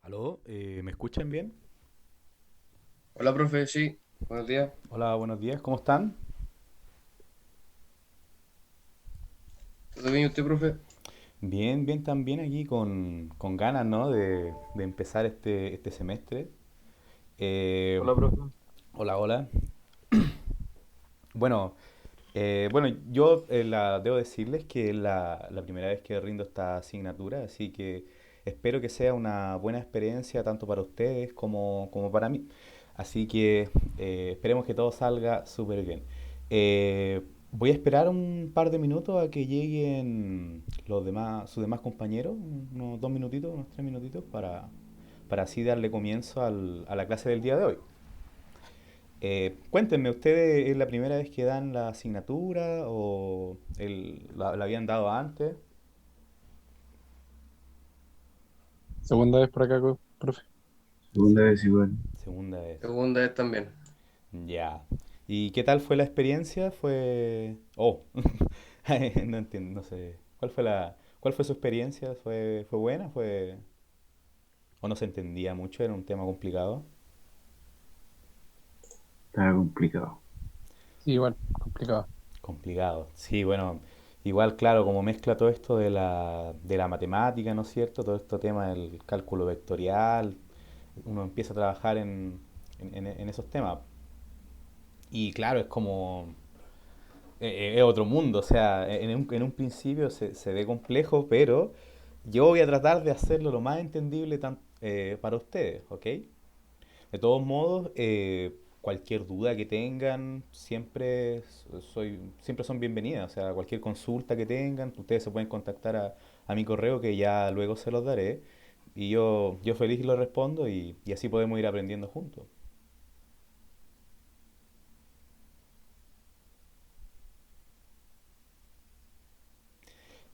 Aló, ¿me escuchan bien? Hola, profe, sí, buenos días. Hola, buenos días, ¿cómo están? ¿Todo bien usted, profe? Bien, bien también aquí con ganas, ¿no? de empezar este semestre. Eh, Hola, profe. hola, hola. Bueno, bueno, yo debo decirles que es la primera vez que rindo esta asignatura, así que espero que sea una buena experiencia tanto para ustedes como para mí. Así que esperemos que todo salga súper bien. Voy a esperar un par de minutos a que lleguen sus demás compañeros, unos 2 minutitos, unos 3 minutitos, para así darle comienzo a la clase del día de hoy. Cuéntenme, ¿ustedes es la primera vez que dan la asignatura o la habían dado antes? Segunda vez por acá, profe. Segunda vez igual. Segunda vez. Segunda vez también. Ya. ¿Y qué tal fue la experiencia? Fue... Oh, no entiendo, no sé. ¿Cuál fue su experiencia? ¿Fue buena? ¿O no se entendía mucho? ¿Era un tema complicado? Estaba complicado. Sí, igual, complicado. Complicado. Sí, bueno, igual, claro, como mezcla todo esto de la matemática, ¿no es cierto? Todo este tema del cálculo vectorial, uno empieza a trabajar en esos temas. Y claro, es como, es otro mundo, o sea, en un principio se ve complejo, pero yo voy a tratar de hacerlo lo más entendible para ustedes, ¿ok? De todos modos, cualquier duda que tengan, siempre son bienvenidas. O sea, cualquier consulta que tengan, ustedes se pueden contactar a mi correo que ya luego se los daré. Y yo feliz lo respondo y así podemos ir aprendiendo juntos.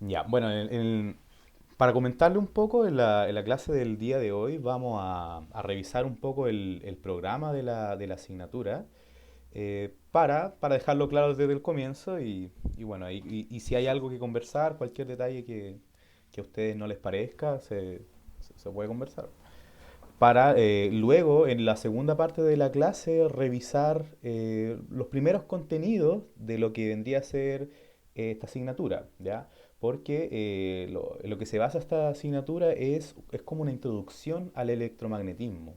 Ya, bueno, para comentarle un poco, en la clase del día de hoy vamos a revisar un poco el programa de la asignatura para dejarlo claro desde el comienzo y bueno, y si hay algo que conversar, cualquier detalle que a ustedes no les parezca, se puede conversar. Para luego, en la segunda parte de la clase, revisar los primeros contenidos de lo que vendría a ser esta asignatura, ¿ya? Porque lo que se basa esta asignatura es como una introducción al electromagnetismo.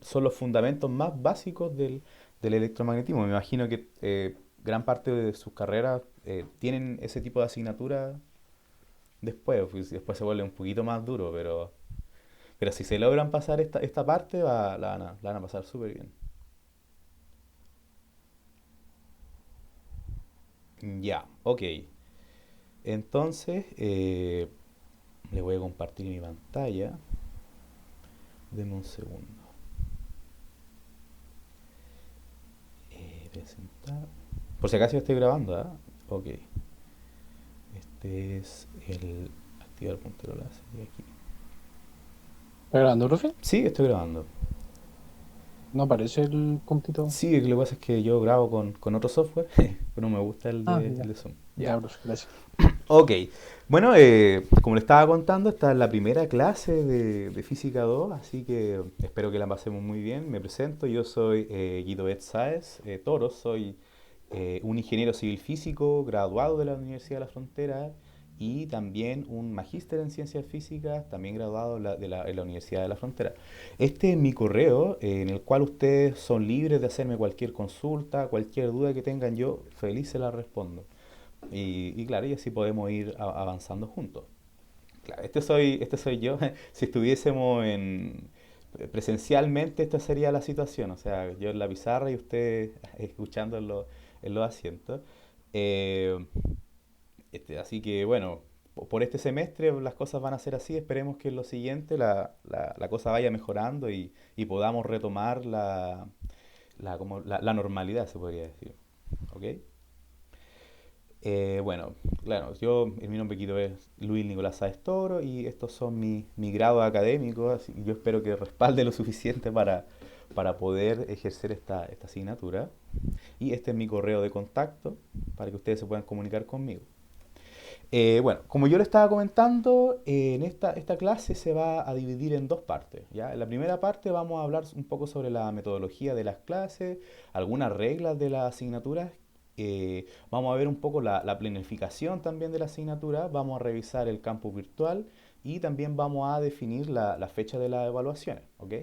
Son los fundamentos más básicos del electromagnetismo. Me imagino que gran parte de sus carreras tienen ese tipo de asignatura después, pues, después se vuelve un poquito más duro, pero si se logran pasar esta parte, la van a pasar súper bien. Ya, ok. Entonces, le voy a compartir mi pantalla. Deme un segundo. Presentar. Por si acaso estoy grabando, ¿ah? Ok. Este es el activar puntero láser de aquí. ¿Está grabando, profe? Sí, estoy grabando. No aparece el puntito. Sí, lo que pasa es que yo grabo con otro software, pero me gusta el Ah, de, el ya. de Zoom. Ya, Ya. profe, gracias. Ok, bueno, como le estaba contando, esta es la primera clase de Física 2, así que espero que la pasemos muy bien. Me presento, yo soy Guido Bet Sáez Toros, soy un ingeniero civil físico graduado de la Universidad de la Frontera y también un magíster en ciencias físicas, también graduado en la Universidad de la Frontera. Este es mi correo, en el cual ustedes son libres de hacerme cualquier consulta, cualquier duda que tengan, yo feliz se la respondo. Y claro, y así podemos ir avanzando juntos. Claro, este soy yo. Si estuviésemos presencialmente, esta sería la situación. O sea, yo en la pizarra y usted escuchando en los asientos. Eh, así que bueno, por este semestre las cosas van a ser así. Esperemos que en lo siguiente la cosa vaya mejorando y podamos retomar como la normalidad, se podría decir. ¿Ok? Bueno, claro, mi nombre Quito es Luis Nicolás Sáez Toro y estos son mis grados académicos, así que yo espero que respalde lo suficiente para poder ejercer esta asignatura. Y este es mi correo de contacto para que ustedes se puedan comunicar conmigo. Bueno, como yo le estaba comentando, en esta clase se va a dividir en dos partes, ¿ya? En la primera parte vamos a hablar un poco sobre la metodología de las clases, algunas reglas de las asignaturas, vamos a ver un poco la planificación también de la asignatura, vamos a revisar el campus virtual y también vamos a definir la fecha de las evaluaciones, ¿ok?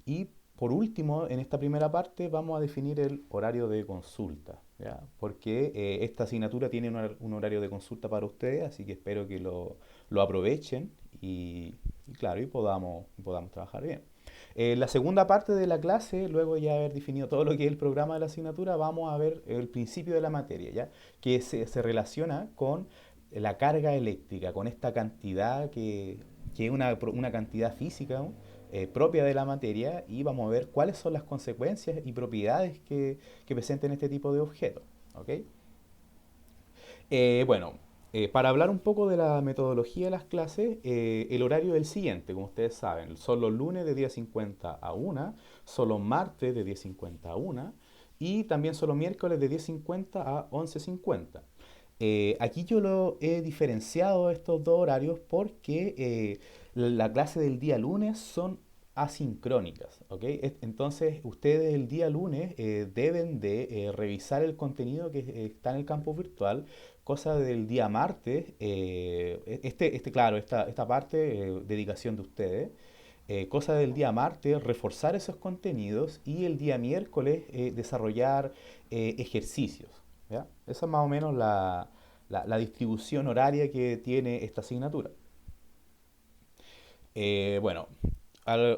Y por último, en esta primera parte vamos a definir el horario de consulta, ¿ya? Porque esta asignatura tiene un horario de consulta para ustedes, así que espero que lo aprovechen y claro, podamos trabajar bien. La segunda parte de la clase, luego ya haber definido todo lo que es el programa de la asignatura, vamos a ver el principio de la materia, ¿ya? Que se relaciona con la carga eléctrica, con esta cantidad que es una cantidad física, ¿no? Propia de la materia, y vamos a ver cuáles son las consecuencias y propiedades que presenten este tipo de objetos. ¿Ok? Bueno, para hablar un poco de la metodología de las clases, el horario es el siguiente, como ustedes saben. Son los lunes de 10:50 a 1, son los martes de 10:50 a 1 y también son los miércoles de 10:50 a 11:50. Aquí yo lo he diferenciado estos dos horarios porque la clase del día lunes son asincrónicas, ¿ok? Entonces ustedes el día lunes deben de revisar el contenido que está en el campus virtual, cosa del día martes, claro, esta parte, dedicación de ustedes, cosa del día martes, reforzar esos contenidos y el día miércoles desarrollar ejercicios, ¿ya? Esa es más o menos la distribución horaria que tiene esta asignatura. Bueno,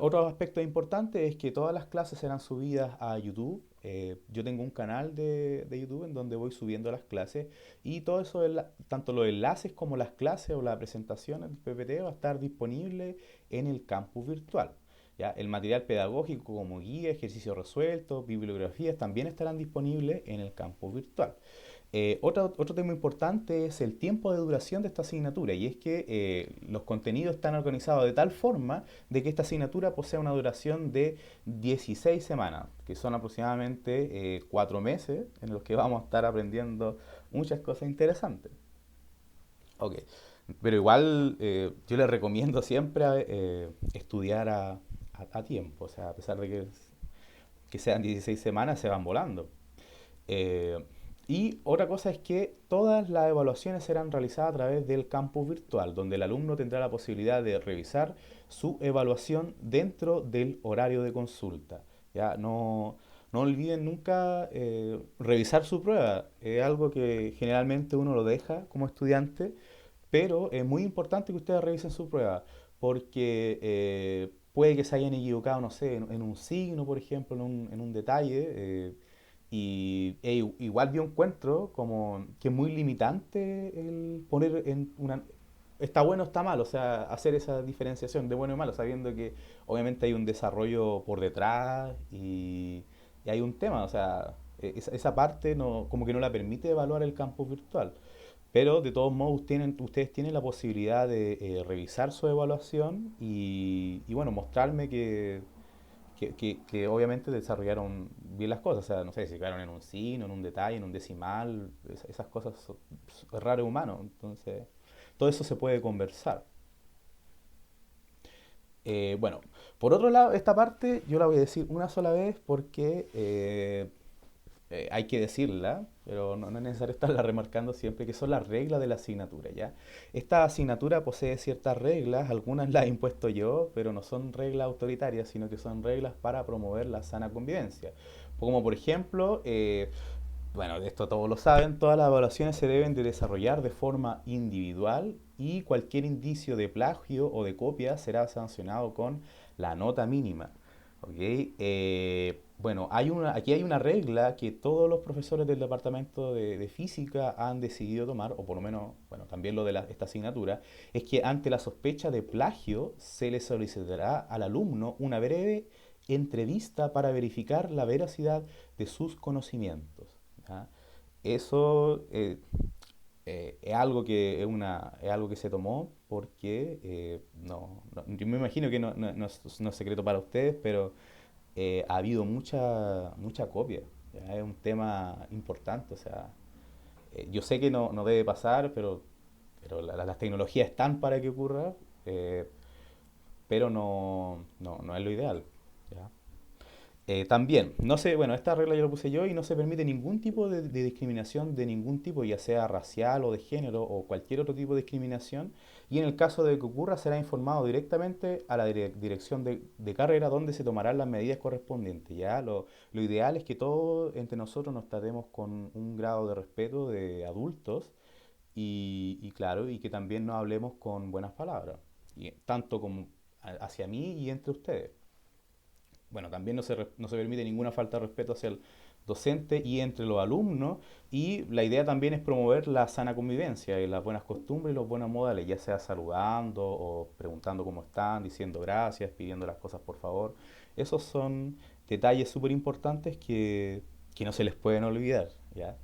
otro aspecto importante es que todas las clases serán subidas a YouTube. Yo tengo un canal de YouTube en donde voy subiendo las clases y todo eso, tanto los enlaces como las clases o la presentación del PPT va a estar disponible en el campus virtual. ¿Ya? El material pedagógico como guía, ejercicios resueltos, bibliografías también estarán disponibles en el campus virtual. Otro tema importante es el tiempo de duración de esta asignatura y es que los contenidos están organizados de tal forma de que esta asignatura posee una duración de 16 semanas, que son aproximadamente 4 meses en los que vamos a estar aprendiendo muchas cosas interesantes. Ok, pero igual yo les recomiendo siempre estudiar a tiempo, o sea, a pesar de que sean 16 semanas, se van volando. Eh, y otra cosa es que todas las evaluaciones serán realizadas a través del campus virtual, donde el alumno tendrá la posibilidad de revisar su evaluación dentro del horario de consulta. ¿Ya? No olviden nunca revisar su prueba. Es algo que generalmente uno lo deja como estudiante, pero es muy importante que ustedes revisen su prueba, porque puede que se hayan equivocado, no sé, en un signo, por ejemplo, en un detalle. Igual yo encuentro como que es muy limitante el poner en una... Está bueno, está mal, o sea, hacer esa diferenciación de bueno y malo, sabiendo que obviamente hay un desarrollo por detrás y hay un tema, o sea, esa parte no, como que no la permite evaluar el campus virtual. Pero de todos modos ustedes tienen la posibilidad de revisar su evaluación y bueno, mostrarme que obviamente desarrollaron bien las cosas. O sea, no sé, si quedaron en un signo, en un detalle, en un decimal, esas cosas es raro humano. Entonces, todo eso se puede conversar. Bueno, por otro lado, esta parte yo la voy a decir una sola vez porque hay que decirla, pero no es necesario estarla remarcando siempre, que son las reglas de la asignatura, ¿ya? Esta asignatura posee ciertas reglas, algunas las he impuesto yo, pero no son reglas autoritarias, sino que son reglas para promover la sana convivencia. Como por ejemplo, bueno, de esto todos lo saben, todas las evaluaciones se deben de desarrollar de forma individual y cualquier indicio de plagio o de copia será sancionado con la nota mínima. ¿Ok? Bueno, aquí hay una regla que todos los profesores del departamento de física han decidido tomar, o por lo menos, bueno, también lo de esta asignatura, es que ante la sospecha de plagio se le solicitará al alumno una breve entrevista para verificar la veracidad de sus conocimientos. ¿Ya? Eso es algo es algo que se tomó porque yo me imagino que no es secreto para ustedes, pero ha habido mucha copia. ¿Ya? Es un tema importante, o sea, yo sé que no debe pasar, pero pero las tecnologías están para que ocurra, pero no es lo ideal. ¿Ya? También, no sé, bueno, esta regla yo la puse yo y no se permite ningún tipo de discriminación de ningún tipo, ya sea racial o de género o cualquier otro tipo de discriminación. Y en el caso de que ocurra, será informado directamente a la dirección de carrera donde se tomarán las medidas correspondientes. ¿Ya? Lo ideal es que todos entre nosotros nos tratemos con un grado de respeto de adultos y claro, y que también nos hablemos con buenas palabras, y, tanto como hacia mí y entre ustedes. Bueno, también no se permite ninguna falta de respeto hacia el docente y entre los alumnos. Y la idea también es promover la sana convivencia y las buenas costumbres y los buenos modales, ya sea saludando o preguntando cómo están, diciendo gracias, pidiendo las cosas por favor. Esos son detalles súper importantes que no se les pueden olvidar, ¿ya?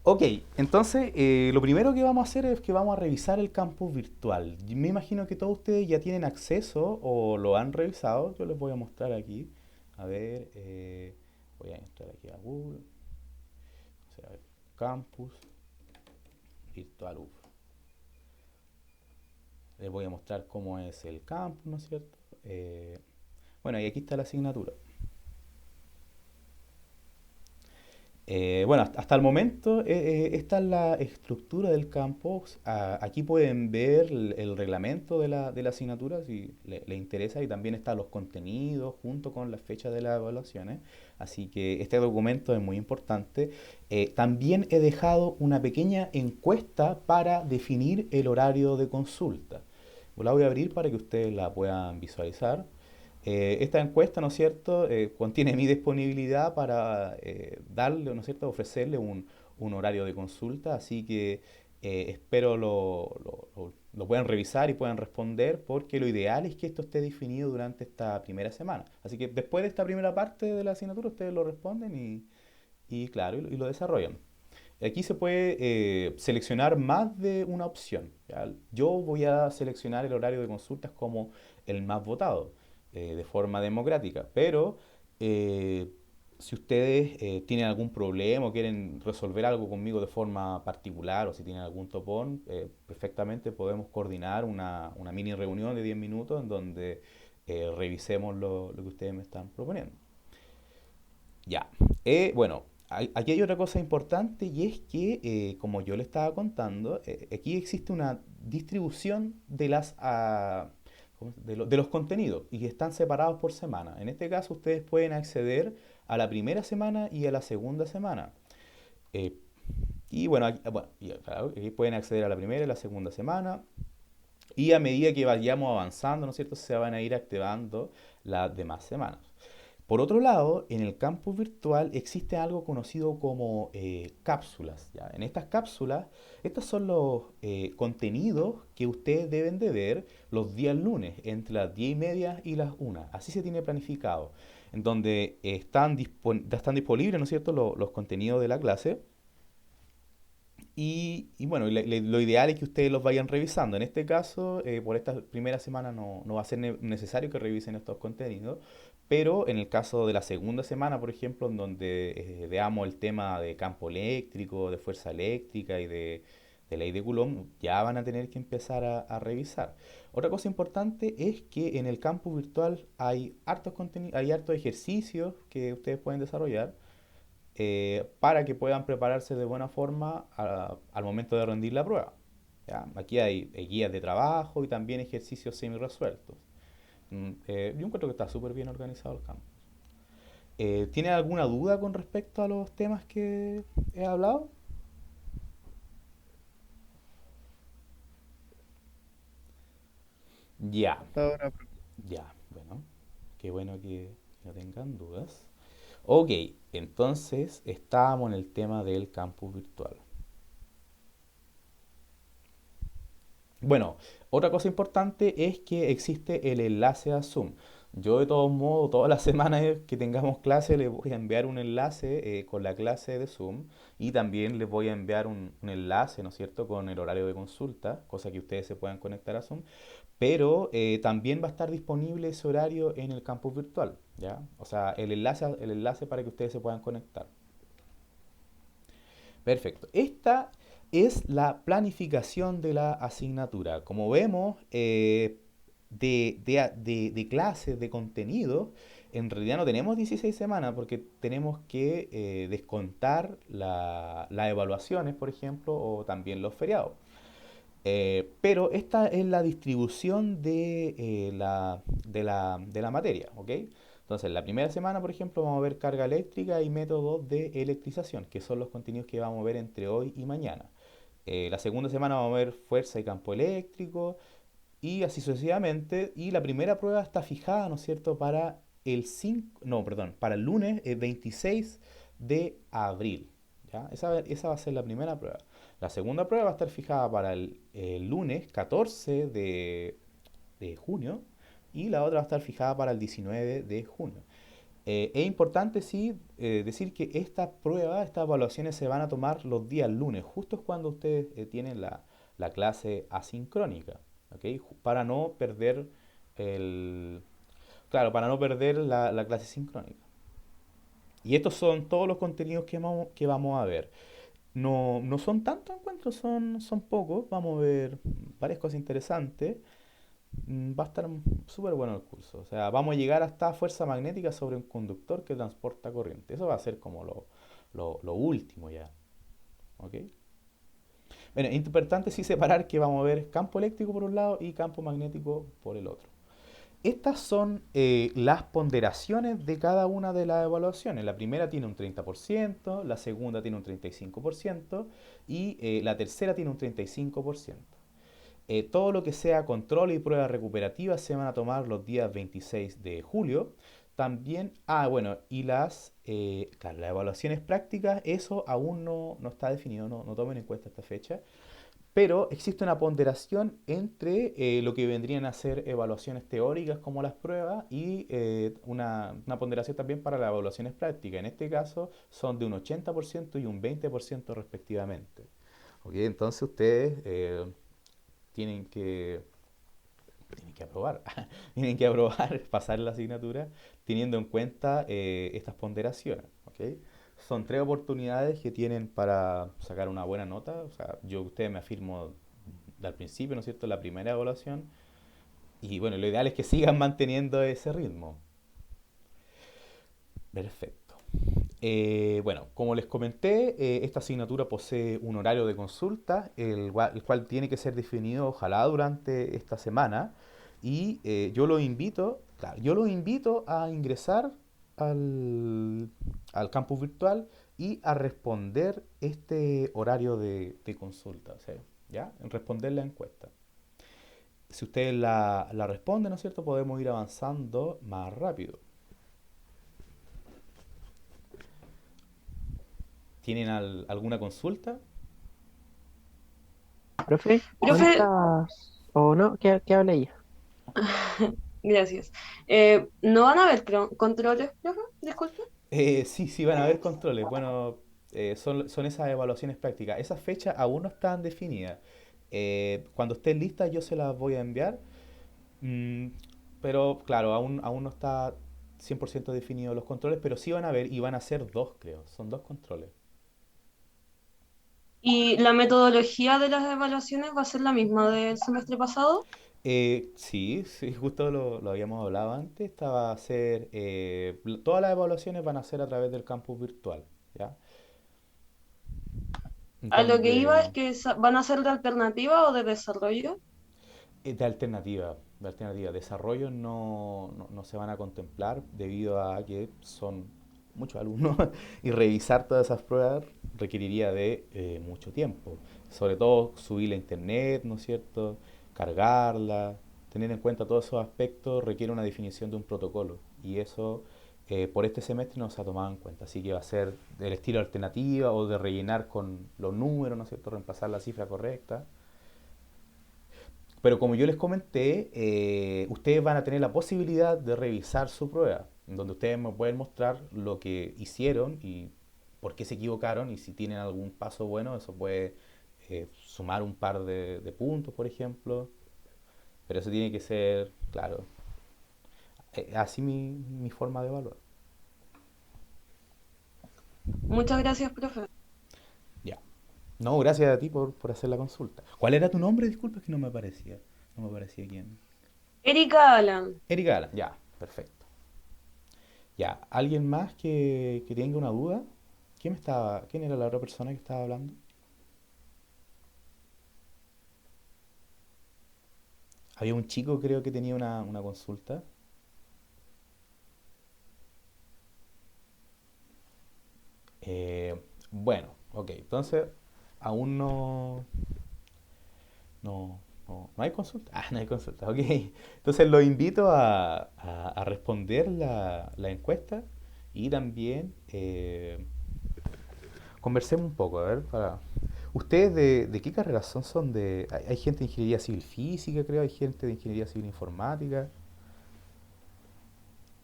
Ok, entonces lo primero que vamos a hacer es que vamos a revisar el campus virtual. Y me imagino que todos ustedes ya tienen acceso o lo han revisado. Yo les voy a mostrar aquí. A ver, voy a entrar aquí a Google. O sea, campus virtual. Uf. Les voy a mostrar cómo es el campus, ¿no es cierto? Bueno, y aquí está la asignatura. Bueno, hasta el momento esta es la estructura del campus. Aquí pueden ver el reglamento de la asignatura si le interesa y también están los contenidos junto con las fechas de las evaluaciones. Así que este documento es muy importante. También he dejado una pequeña encuesta para definir el horario de consulta. La voy a abrir para que ustedes la puedan visualizar. Esta encuesta, ¿no es cierto?, contiene mi disponibilidad para darle, ¿no es cierto?, ofrecerle un horario de consulta, así que espero lo puedan revisar y puedan responder, porque lo ideal es que esto esté definido durante esta primera semana. Así que después de esta primera parte de la asignatura, ustedes lo responden y claro, y lo desarrollan. Aquí se puede seleccionar más de una opción. ¿Ya? Yo voy a seleccionar el horario de consultas como el más votado, de forma democrática. Pero eh, si ustedes tienen algún problema o quieren resolver algo conmigo de forma particular o si tienen algún topón, perfectamente podemos coordinar una mini reunión de 10 minutos en donde revisemos lo que ustedes me están proponiendo. Ya. Bueno, aquí hay otra cosa importante y es que, como yo le estaba contando, aquí existe una distribución de los contenidos y que están separados por semana. En este caso, ustedes pueden acceder a la primera semana y a la segunda semana. Eh, y bueno, claro, aquí pueden acceder a la primera y la segunda semana. Y a medida que vayamos avanzando, ¿no es cierto?, se van a ir activando las demás semanas. Por otro lado, en el campus virtual existe algo conocido como cápsulas. ¿Ya? En estas cápsulas, estos son los contenidos que ustedes deben de ver los días lunes, entre las 10:30 y las 1. Así se tiene planificado, en donde están disponibles, ¿no es cierto?, los contenidos de la clase. Y bueno, lo ideal es que ustedes los vayan revisando. En este caso, por esta primera semana no va a ser necesario que revisen estos contenidos, pero en el caso de la segunda semana, por ejemplo, en donde veamos el tema de campo eléctrico, de fuerza eléctrica y de ley de Coulomb, ya van a tener que empezar a revisar. Otra cosa importante es que en el campus virtual hay hay hartos ejercicios que ustedes pueden desarrollar para que puedan prepararse de buena forma al momento de rendir la prueba. ¿Ya? Aquí hay guías de trabajo y también ejercicios semi-resueltos. Yo encuentro que está súper bien organizado el campus. ¿Tienen alguna duda con respecto a los temas que he hablado? Ya, Hasta ahora, ya, bueno, qué bueno que no tengan dudas. Ok, entonces estábamos en el tema del campus virtual. Bueno, otra cosa importante es que existe el enlace a Zoom. Yo de todos modos, todas las semanas que tengamos clase, les voy a enviar un enlace con la clase de Zoom y también les voy a enviar un enlace, ¿no es cierto?, con el horario de consulta, cosa que ustedes se puedan conectar a Zoom, pero también va a estar disponible ese horario en el campus virtual, ¿ya? O sea, el enlace para que ustedes se puedan conectar. Perfecto. es la planificación de la asignatura. Como vemos, de clases, de contenido, en realidad no tenemos 16 semanas porque tenemos que descontar las evaluaciones, por ejemplo, o también los feriados. Pero esta es la distribución de la materia, ¿ok? Entonces, la primera semana, por ejemplo, vamos a ver carga eléctrica y métodos de electrización, que son los contenidos que vamos a ver entre hoy y mañana. La segunda semana vamos a ver fuerza y campo eléctrico, y así sucesivamente. Y la primera prueba está fijada, ¿no es cierto?, para el 5, no, perdón, para el lunes 26 de abril. ¿Ya? Esa va a ser la primera prueba. La segunda prueba va a estar fijada para el lunes 14 de junio y la otra va a estar fijada para el 19 de junio. Es importante, sí, decir que estas evaluaciones se van a tomar los días lunes, justo es cuando ustedes tienen la clase asincrónica, ¿ok? Para no perder el, claro, para no perder la clase sincrónica. Y estos son todos los contenidos que vamos a ver. No son tantos encuentros, son pocos. Vamos a ver varias cosas interesantes. Va a estar súper bueno el curso. O sea, vamos a llegar hasta fuerza magnética sobre un conductor que transporta corriente. Eso va a ser como lo último ya. ¿Ok? Bueno, es importante sí separar que vamos a ver campo eléctrico por un lado y campo magnético por el otro. Estas son las ponderaciones de cada una de las evaluaciones. La primera tiene un 30%, la segunda tiene un 35% y la tercera tiene un 35%. Todo lo que sea control y pruebas recuperativas se van a tomar los días 26 de julio. También, bueno, y claro, las evaluaciones prácticas, eso aún no está definido, no tomen en cuenta esta fecha. Pero existe una ponderación entre lo que vendrían a ser evaluaciones teóricas como las pruebas y una ponderación también para las evaluaciones prácticas. En este caso son de un 80% y un 20% respectivamente. ¿Ok? Entonces ustedes tienen que aprobar, tienen que aprobar, pasar la asignatura teniendo en cuenta estas ponderaciones, ¿ok? Son 3 oportunidades que tienen para sacar una buena nota, o sea, ustedes me afirmo al principio, ¿no es cierto?, la primera evaluación, y bueno, lo ideal es que sigan manteniendo ese ritmo. Perfecto. Bueno, como les comenté, esta asignatura posee un horario de consulta, el cual tiene que ser definido, ojalá, durante esta semana. Y yo lo invito a ingresar al campus virtual y a responder este horario de consulta, o sea, ¿ya? En responder la encuesta. Si ustedes la responden, ¿no es cierto?, podemos ir avanzando más rápido. ¿Tienen alguna consulta? Profe, Profe, ¿cuántas? ¿O no? ¿Qué habla ella? gracias. ¿No van a haber controles, profe? Disculpe. Sí, sí, van a haber controles. Bueno, son esas evaluaciones prácticas. Esas fechas aún no están definidas. Cuando estén listas yo se las voy a enviar. Mm, pero claro, aún no está 100% definido los controles, pero sí van a haber y van a ser dos, creo. Son dos controles. ¿Y la metodología de las evaluaciones va a ser la misma del semestre pasado? Sí, sí, justo lo habíamos hablado antes. Esta va a ser, todas las evaluaciones van a ser a través del campus virtual, ¿ya? A lo que iba es Donde que van a ser de alternativa o de desarrollo. de alternativa, de alternativa. Desarrollos no se van a contemplar debido a que son muchos alumnos y revisar todas esas pruebas requeriría de mucho tiempo. Sobre todo subirla a internet, ¿no es cierto? Cargarla, tener en cuenta todos esos aspectos requiere una definición de un protocolo y eso por este semestre no se ha tomado en cuenta. Así que va a ser del estilo alternativa o de rellenar con los números, ¿no es cierto? Reemplazar la cifra correcta. Pero como yo les comenté, ustedes van a tener la posibilidad de revisar su prueba, en donde ustedes me pueden mostrar lo que hicieron y por qué se equivocaron y si tienen algún paso bueno, eso puede sumar un par de puntos, por ejemplo. Pero eso tiene que ser, claro, así mi forma de evaluar. Muchas gracias, profe. Ya, No, gracias a ti por hacer la consulta. ¿Cuál era tu nombre? Disculpa, es que no me aparecía. No me aparecía quién. Erika Alan. Erika Alan, ya, perfecto. Ya, ¿alguien más que tenga una duda? ¿Quién era la otra persona que estaba hablando? Había un chico, creo que tenía una consulta. Eh, bueno, ok, entonces aún no hay consulta. Ah, no hay consulta, ok. Entonces los invito a responder la encuesta y también conversemos un poco, a ver, ¿Ustedes de qué carrera son? Hay gente de ingeniería civil física, creo, hay gente de ingeniería civil informática.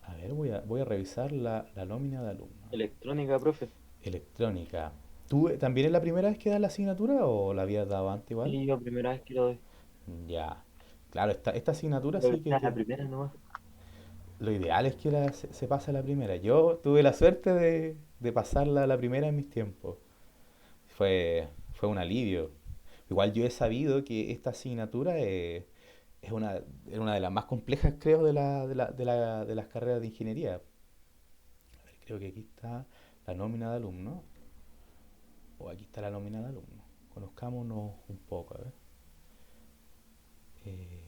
A ver, voy a revisar la nómina de alumnos. Electrónica, profe. Electrónica. ¿Tú también es la primera vez que das la asignatura o la habías dado antes igual? Sí, yo primera vez que lo doy. Ya. Claro, esta asignatura Creo sí que que esta es la primera nomás. lo ideal es que se pase a la primera. Yo tuve la suerte de pasarla a la primera en mis tiempos. Fue un alivio. Igual yo he sabido que esta asignatura es una de las más complejas, creo, de las carreras de ingeniería. A ver, creo que aquí está la nómina de alumnos. O aquí está la nómina de alumnos. Conozcámonos un poco, a ver. Eh,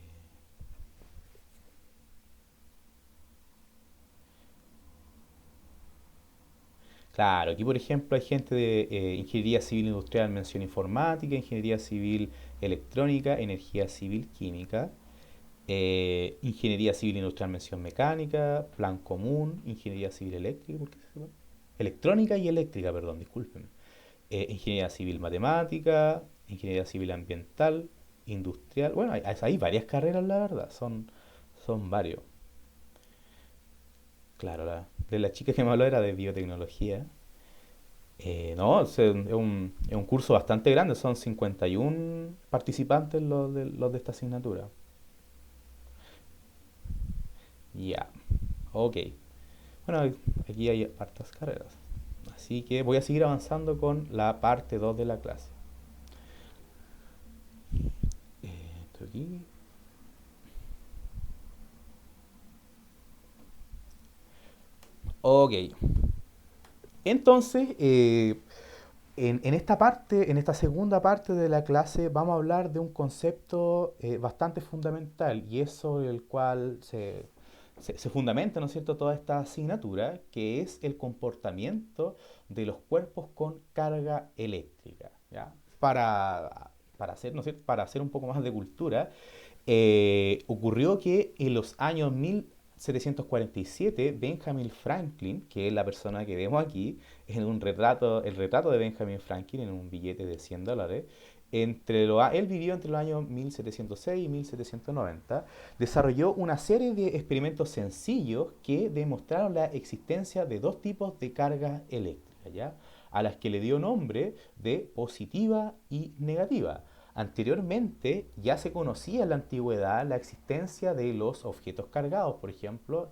claro, aquí por ejemplo hay gente de ingeniería civil industrial, mención informática, ingeniería civil electrónica, energía civil química, ingeniería civil industrial, mención mecánica, plan común, ingeniería civil eléctrica, ¿por qué se llama? Electrónica y eléctrica, perdón, discúlpenme. Ingeniería civil matemática, ingeniería civil ambiental, industrial. Bueno, hay varias carreras, la verdad, son varios. Claro, de la chica que me habló era de biotecnología. No, es un curso bastante grande, son 51 participantes los de esta asignatura. Ya, ok. Bueno, aquí hay hartas carreras. Así que voy a seguir avanzando con la parte 2 de la clase. Esto aquí. Ok. Entonces, en esta parte, en esta segunda parte de la clase, vamos a hablar de un concepto bastante fundamental y es sobre el cual se fundamenta, ¿no es cierto?, toda esta asignatura, que es el comportamiento de los cuerpos con carga eléctrica, ¿ya? Para hacer, ¿no es cierto?, para hacer un poco más de cultura, ocurrió que en los años 1747, Benjamin Franklin, que es la persona que vemos aquí, en un retrato, el retrato de Benjamin Franklin en un billete de $100, él vivió entre los años 1706 y 1790, desarrolló una serie de experimentos sencillos que demostraron la existencia de dos tipos de carga eléctrica, ¿ya? A las que le dio nombre de positiva y negativa. Anteriormente ya se conocía en la antigüedad la existencia de los objetos cargados, por ejemplo,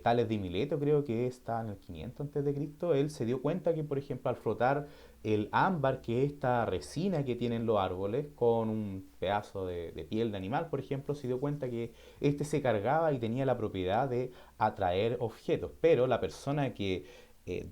Tales de Mileto, creo que está en el 500 a.C., él se dio cuenta que, por ejemplo, al frotar el ámbar, que es esta resina que tienen los árboles, con un pedazo de piel de animal, por ejemplo, se dio cuenta que este se cargaba y tenía la propiedad de atraer objetos. Pero la persona que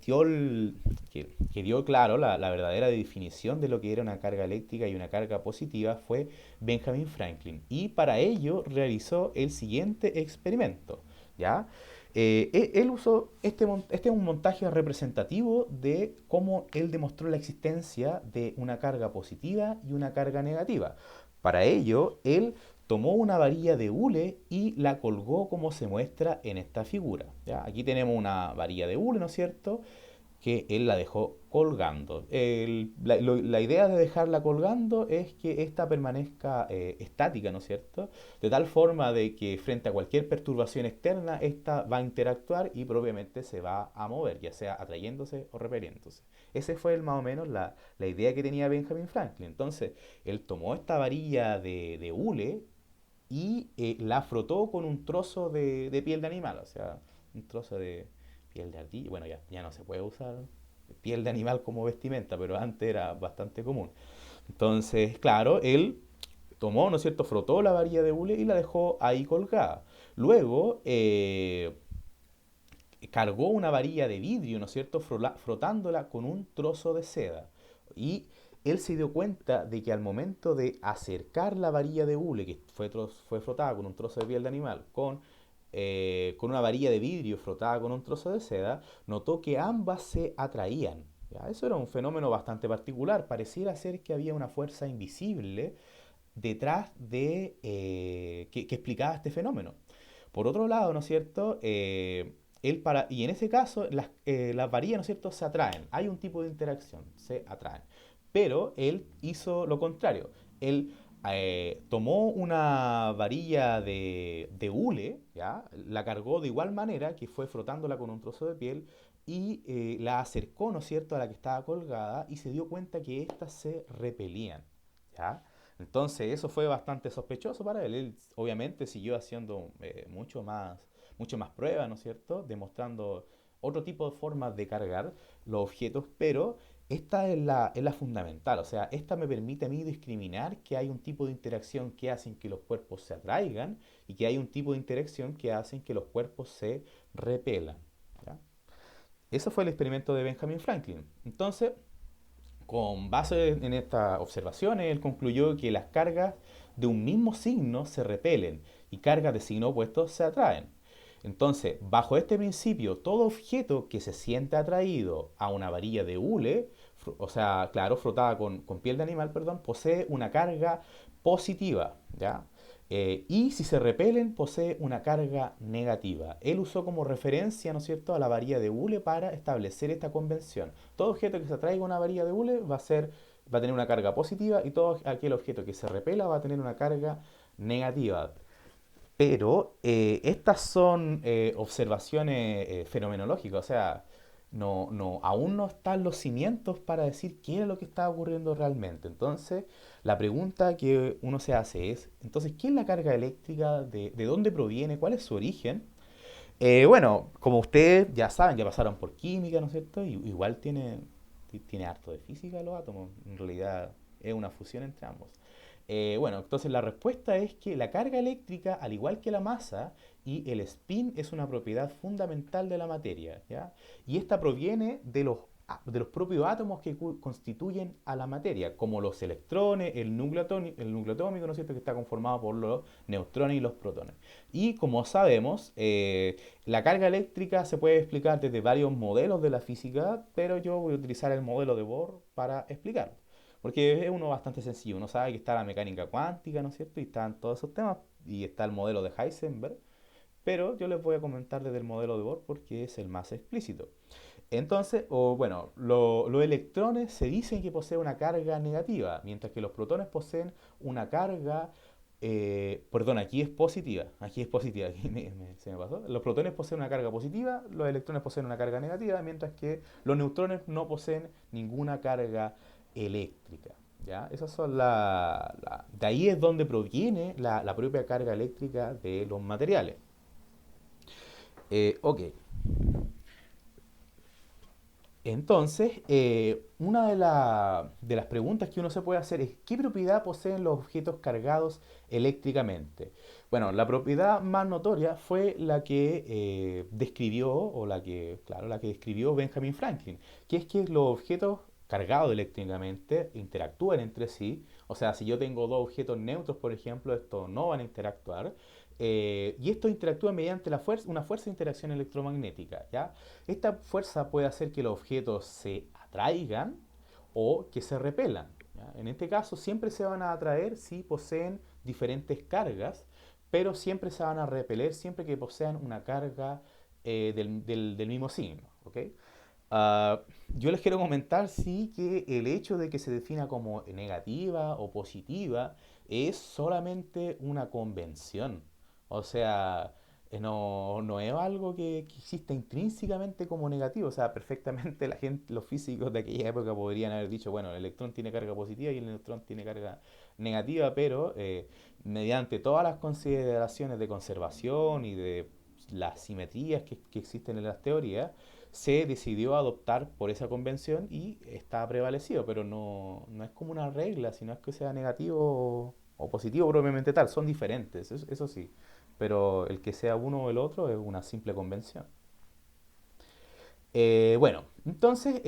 dio claro la verdadera definición de lo que era una carga eléctrica y una carga positiva fue Benjamin Franklin. Y para ello realizó el siguiente experimento, ¿ya? Él usó este es un montaje representativo de cómo él demostró la existencia de una carga positiva y una carga negativa. Para ello, él tomó una varilla de hule y la colgó como se muestra en esta figura, ¿ya? Aquí tenemos una varilla de hule, ¿no es cierto?, que él la dejó colgando. La idea de dejarla colgando es que ésta permanezca estática, ¿no es cierto? De tal forma de que frente a cualquier perturbación externa, ésta va a interactuar y propiamente se va a mover, ya sea atrayéndose o repeliéndose. Ese fue más o menos la idea que tenía Benjamin Franklin. Entonces, él tomó esta varilla de hule y la frotó con un trozo de piel de animal, o sea, un trozo de piel de ardilla. Bueno, ya no se puede usar piel de animal como vestimenta, pero antes era bastante común. Entonces, claro, él tomó, ¿no es cierto?, frotó la varilla de hule y la dejó ahí colgada. Luego, cargó una varilla de vidrio, ¿no es cierto?, frotándola con un trozo de seda. Y él se dio cuenta de que al momento de acercar la varilla de hule, que fue frotada con un trozo de piel de animal, con una varilla de vidrio frotada con un trozo de seda, notó que ambas se atraían. ¿Ya? Eso era un fenómeno bastante particular. Pareciera ser que había una fuerza invisible detrás que explicaba este fenómeno. Por otro lado, ¿no es cierto? Y en ese caso, las varillas, ¿no es cierto?, se atraen. Hay un tipo de interacción, se atraen. Pero él hizo lo contrario. Él tomó una varilla de hule, ¿ya? La cargó de igual manera, que fue frotándola con un trozo de piel, y la acercó, ¿no es cierto?, a la que estaba colgada y se dio cuenta que éstas se repelían, ¿ya? Entonces eso fue bastante sospechoso para él. Él obviamente siguió haciendo mucho más pruebas, ¿no es cierto?, demostrando otro tipo de formas de cargar los objetos, pero esta es la fundamental. O sea, esta me permite a mí discriminar que hay un tipo de interacción que hacen que los cuerpos se atraigan y que hay un tipo de interacción que hacen que los cuerpos se repelan, ¿ya? Eso fue el experimento de Benjamin Franklin. Entonces, con base en estas observaciones, él concluyó que las cargas de un mismo signo se repelen y cargas de signo opuesto se atraen. Entonces, bajo este principio, todo objeto que se siente atraído a una varilla de hule, o sea, claro, frotada con piel de animal, perdón, posee una carga positiva, ¿ya? Y si se repelen, posee una carga negativa. Él usó como referencia, ¿no es cierto?, a la varilla de hule para establecer esta convención. Todo objeto que se atraiga a una varilla de hule va a tener una carga positiva y todo aquel objeto que se repela va a tener una carga negativa. Pero estas son observaciones fenomenológicas, o sea, aún no están los cimientos para decir qué era lo que estaba ocurriendo realmente. Entonces, la pregunta que uno se hace es, entonces, ¿qué es la carga eléctrica? ¿De dónde proviene? ¿Cuál es su origen? Bueno, como ustedes ya saben, ya pasaron por química, ¿no es cierto? Y igual tiene harto de física los átomos, en realidad es una fusión entre ambos. Bueno, entonces la respuesta es que la carga eléctrica, al igual que la masa y el spin, es una propiedad fundamental de la materia, ¿ya? Y esta proviene de los propios átomos que constituyen a la materia, como los electrones, el núcleo atómico, ¿no es cierto?, que está conformado por los neutrones y los protones. Y como sabemos, la carga eléctrica se puede explicar desde varios modelos de la física, pero yo voy a utilizar el modelo de Bohr para explicarlo. Porque es uno bastante sencillo. Uno sabe que está la mecánica cuántica, ¿no es cierto? Y están todos esos temas. Y está el modelo de Heisenberg. Pero yo les voy a comentar desde el modelo de Bohr porque es el más explícito. Entonces, bueno, los electrones se dicen que poseen una carga negativa, mientras que los protones poseen una carga, perdón, aquí es positiva, se me pasó. Los protones poseen una carga positiva, los electrones poseen una carga negativa, mientras que los neutrones no poseen ninguna carga eléctrica, ¿ya? Esas son de ahí es donde proviene la propia carga eléctrica de los materiales. Ok. Entonces, una de las preguntas que uno se puede hacer es ¿qué propiedad poseen los objetos cargados eléctricamente? Bueno, la propiedad más notoria fue la que describió, claro, la que describió Benjamin Franklin, que es que los objetos cargados eléctricamente interactúan entre sí. O sea, si yo tengo dos objetos neutros, por ejemplo, estos no van a interactuar. Y estos interactúan mediante una fuerza de interacción electromagnética, ¿ya? Esta fuerza puede hacer que los objetos se atraigan o que se repelan, ¿ya? En este caso siempre se van a atraer si poseen diferentes cargas, pero siempre se van a repeler siempre que posean una carga del mismo signo, ¿ok? Yo les quiero comentar, sí, que el hecho de que se defina como negativa o positiva es solamente una convención. O sea, no es algo que exista intrínsecamente como negativo. O sea, perfectamente los físicos de aquella época podrían haber dicho, bueno, el electrón tiene carga positiva y el neutrón tiene carga negativa, pero mediante todas las consideraciones de conservación y de las simetrías que existen en las teorías, se decidió adoptar por esa convención y está prevalecido, pero no es como una regla, sino es que sea negativo o positivo propiamente tal, son diferentes, eso sí, pero el que sea uno o el otro es una simple convención. Bueno, entonces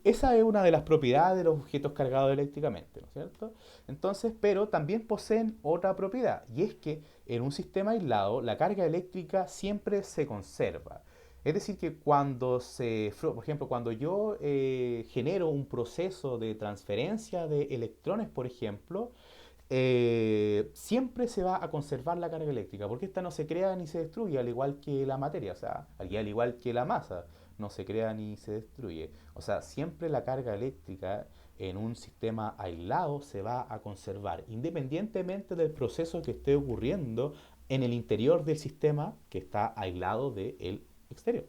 esa es una de las propiedades de los objetos cargados eléctricamente, ¿no es cierto? Entonces, pero también poseen otra propiedad, y es que en un sistema aislado la carga eléctrica siempre se conserva. Es decir, que por ejemplo, cuando yo genero un proceso de transferencia de electrones, por ejemplo, siempre se va a conservar la carga eléctrica, porque esta no se crea ni se destruye, al igual que la materia, o sea, al igual que la masa, no se crea ni se destruye. O sea, siempre la carga eléctrica en un sistema aislado se va a conservar, independientemente del proceso que esté ocurriendo en el interior del sistema que está aislado del exterior.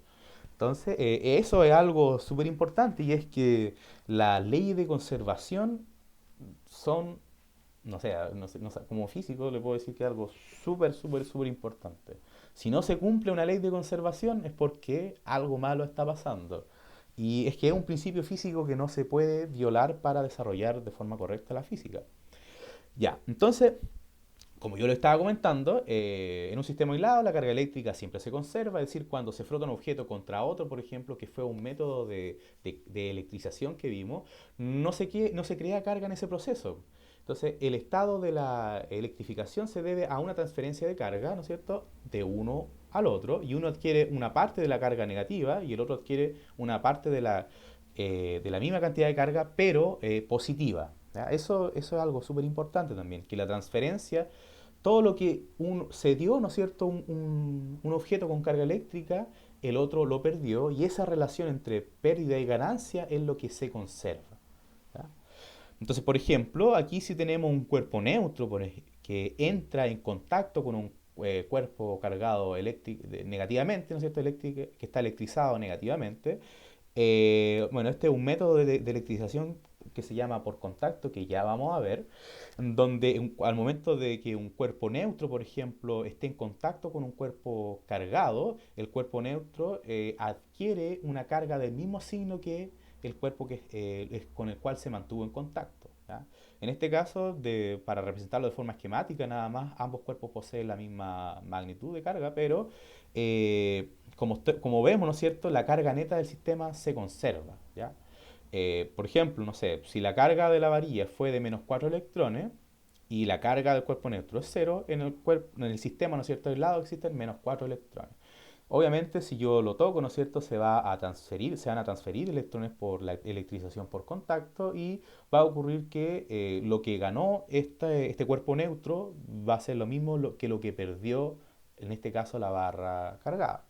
Entonces, eso es algo súper importante y es que las leyes de conservación son no sé, como físico le puedo decir que es algo súper, súper, súper importante. Si no se cumple una ley de conservación es porque algo malo está pasando. Y es que es un principio físico que no se puede violar para desarrollar de forma correcta la física. Ya, entonces, como yo lo estaba comentando, en un sistema aislado la carga eléctrica siempre se conserva, es decir, cuando se frota un objeto contra otro, por ejemplo, que fue un método de electrización que vimos, no se crea carga en ese proceso. Entonces, el estado de la electrificación se debe a una transferencia de carga, ¿no es cierto?, de uno al otro, y uno adquiere una parte de la carga negativa y el otro adquiere una parte de la misma cantidad de carga, pero positiva. ¿Ya? Eso es algo súper importante también, que la transferencia, todo lo que se dio, ¿no es cierto?, un objeto con carga eléctrica, el otro lo perdió, y esa relación entre pérdida y ganancia es lo que se conserva. ¿Ya? Entonces, por ejemplo, aquí si tenemos un cuerpo neutro que entra en contacto con un cuerpo cargado negativamente, ¿no es cierto?, que está electrizado negativamente. Bueno, este es un método de electrización que se llama por contacto, que ya vamos a ver, donde al momento de que un cuerpo neutro, por ejemplo, esté en contacto con un cuerpo cargado, el cuerpo neutro adquiere una carga del mismo signo que el cuerpo con el cual se mantuvo en contacto. ¿Ya? En este caso, para representarlo de forma esquemática, nada más, ambos cuerpos poseen la misma magnitud de carga, pero como vemos, ¿no es cierto?, la carga neta del sistema se conserva. ¿Ya? Por ejemplo, no sé, si la carga de la varilla fue de menos 4 electrones y la carga del cuerpo neutro es cero, en el sistema, ¿no es cierto?, aislado existen menos 4 electrones. Obviamente, si yo lo toco, ¿no es cierto?, se van a transferir electrones por la electrización por contacto y va a ocurrir que lo que ganó este cuerpo neutro va a ser lo mismo que lo que perdió, en este caso, la barra cargada.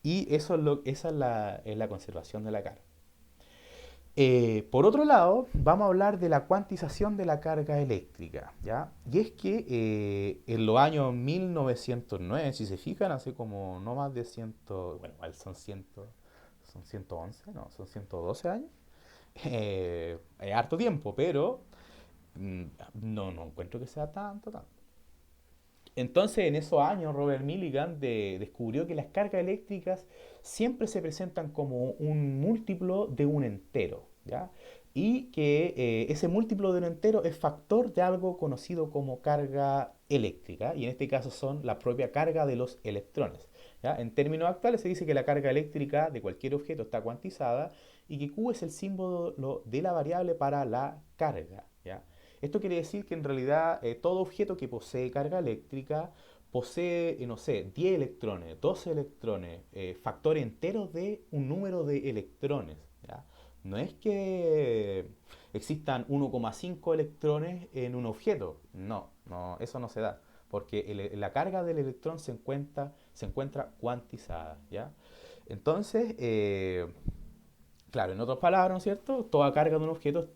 Y esa es la conservación de la carga. Por otro lado, vamos a hablar de la cuantización de la carga eléctrica, ¿ya? Y es que en los años 1909, si se fijan, hace como no más de 100, bueno, igual son 111, no, son 112 años. Es harto tiempo, pero mm, no encuentro que sea tanto. Entonces, en esos años, Robert Millikan descubrió que las cargas eléctricas siempre se presentan como un múltiplo de un entero, ¿ya? Y que ese múltiplo de un entero es factor de algo conocido como carga eléctrica, y en este caso son la propia carga de los electrones. ¿Ya? En términos actuales se dice que la carga eléctrica de cualquier objeto está cuantizada y que Q es el símbolo de la variable para la carga. ¿Ya? Esto quiere decir que en realidad todo objeto que posee carga eléctrica posee, no sé, 10 electrones, 12 electrones, factor entero de un número de electrones. ¿Ya? No es que existan 1,5 electrones en un objeto, no, eso no se da, porque la carga del electrón se encuentra cuantizada. ¿Ya? Entonces, claro, en otras palabras, ¿no es cierto? Toda carga de un objeto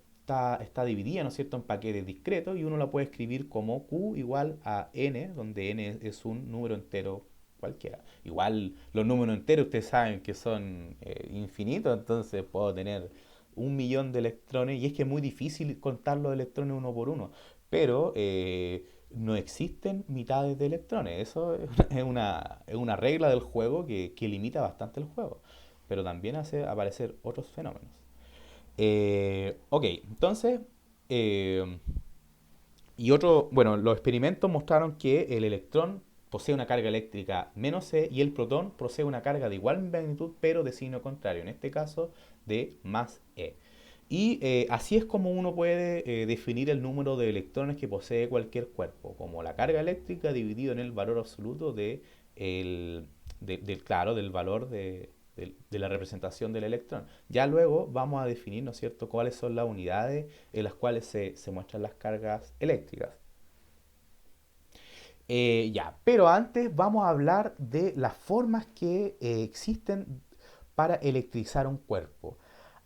está dividida, ¿no es cierto?, en paquetes discretos y uno la puede escribir como Q igual a N, donde N es un número entero cualquiera. Igual los números enteros ustedes saben que son infinitos, entonces puedo tener 1 millón de electrones y es que es muy difícil contar los electrones uno por uno, pero no existen mitades de electrones. Eso es una regla del juego que limita bastante el juego. pero también hace aparecer otros fenómenos. Ok, entonces, eh, bueno, los experimentos mostraron que el electrón posee una carga eléctrica menos e y el protón posee una carga de igual magnitud, pero de signo contrario, en este caso de más e. Y así es como uno puede definir el número de electrones que posee cualquier cuerpo, como la carga eléctrica dividido en el valor absoluto claro, del valor de la representación del electrón. Ya luego vamos a definir, ¿no es cierto?, cuáles son las unidades en las cuales se muestran las cargas eléctricas. Ya, pero antes vamos a hablar de las formas que existen para electrizar un cuerpo.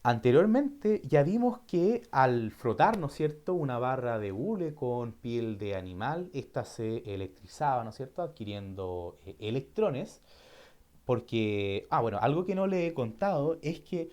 Anteriormente ya vimos que al frotar, ¿no es cierto?, una barra de hule con piel de animal, esta se electrizaba, ¿no es cierto?, adquiriendo electrones, porque, bueno, algo que no le he contado es que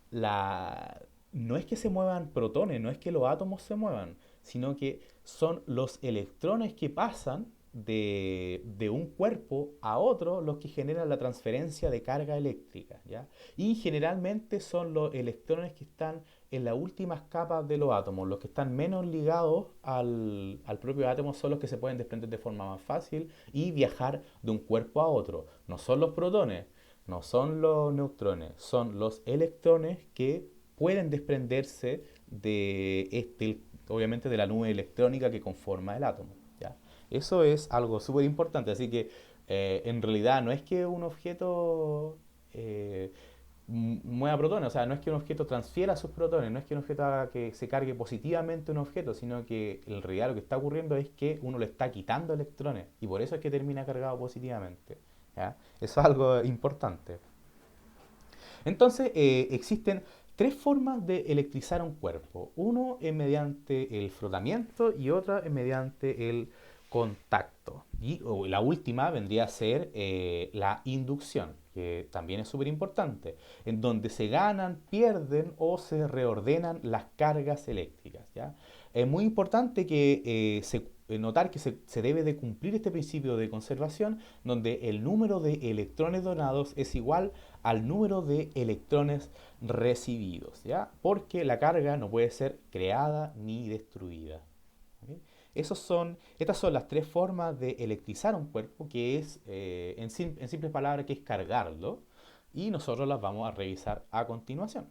la... no es que se muevan protones, no es que los átomos se muevan, sino que son los electrones que pasan de un cuerpo a otro los que generan la transferencia de carga eléctrica, ¿ya? Y generalmente son los electrones que están en las últimas capas de los átomos, los que están menos ligados al propio átomo son los que se pueden desprender de forma más fácil y viajar de un cuerpo a otro. No son los protones, no son los neutrones, son los electrones que pueden desprenderse obviamente de la nube electrónica que conforma el átomo, ¿ya? Eso es algo súper importante, así que en realidad no es que un objeto mueva protones, o sea, no es que un objeto transfiera sus protones, no es que un objeto haga que se cargue positivamente un objeto, sino que en realidad lo que está ocurriendo es que uno le está quitando electrones y por eso es que termina cargado positivamente, ¿ya? Eso es algo importante. Entonces, existen tres formas de electrizar un cuerpo. Uno es mediante el frotamiento y otra es mediante el contacto. Y la última vendría a ser la inducción, que también es súper importante, en donde se ganan, pierden o se reordenan las cargas eléctricas, ¿ya? Es muy importante que notar que se debe de cumplir este principio de conservación, donde el número de electrones donados es igual al número de electrones recibidos, ¿ya? Porque la carga no puede ser creada ni destruida. ¿Okay? Estas son las tres formas de electrizar un cuerpo, que es, en simples palabras, que es cargarlo, y nosotros las vamos a revisar a continuación.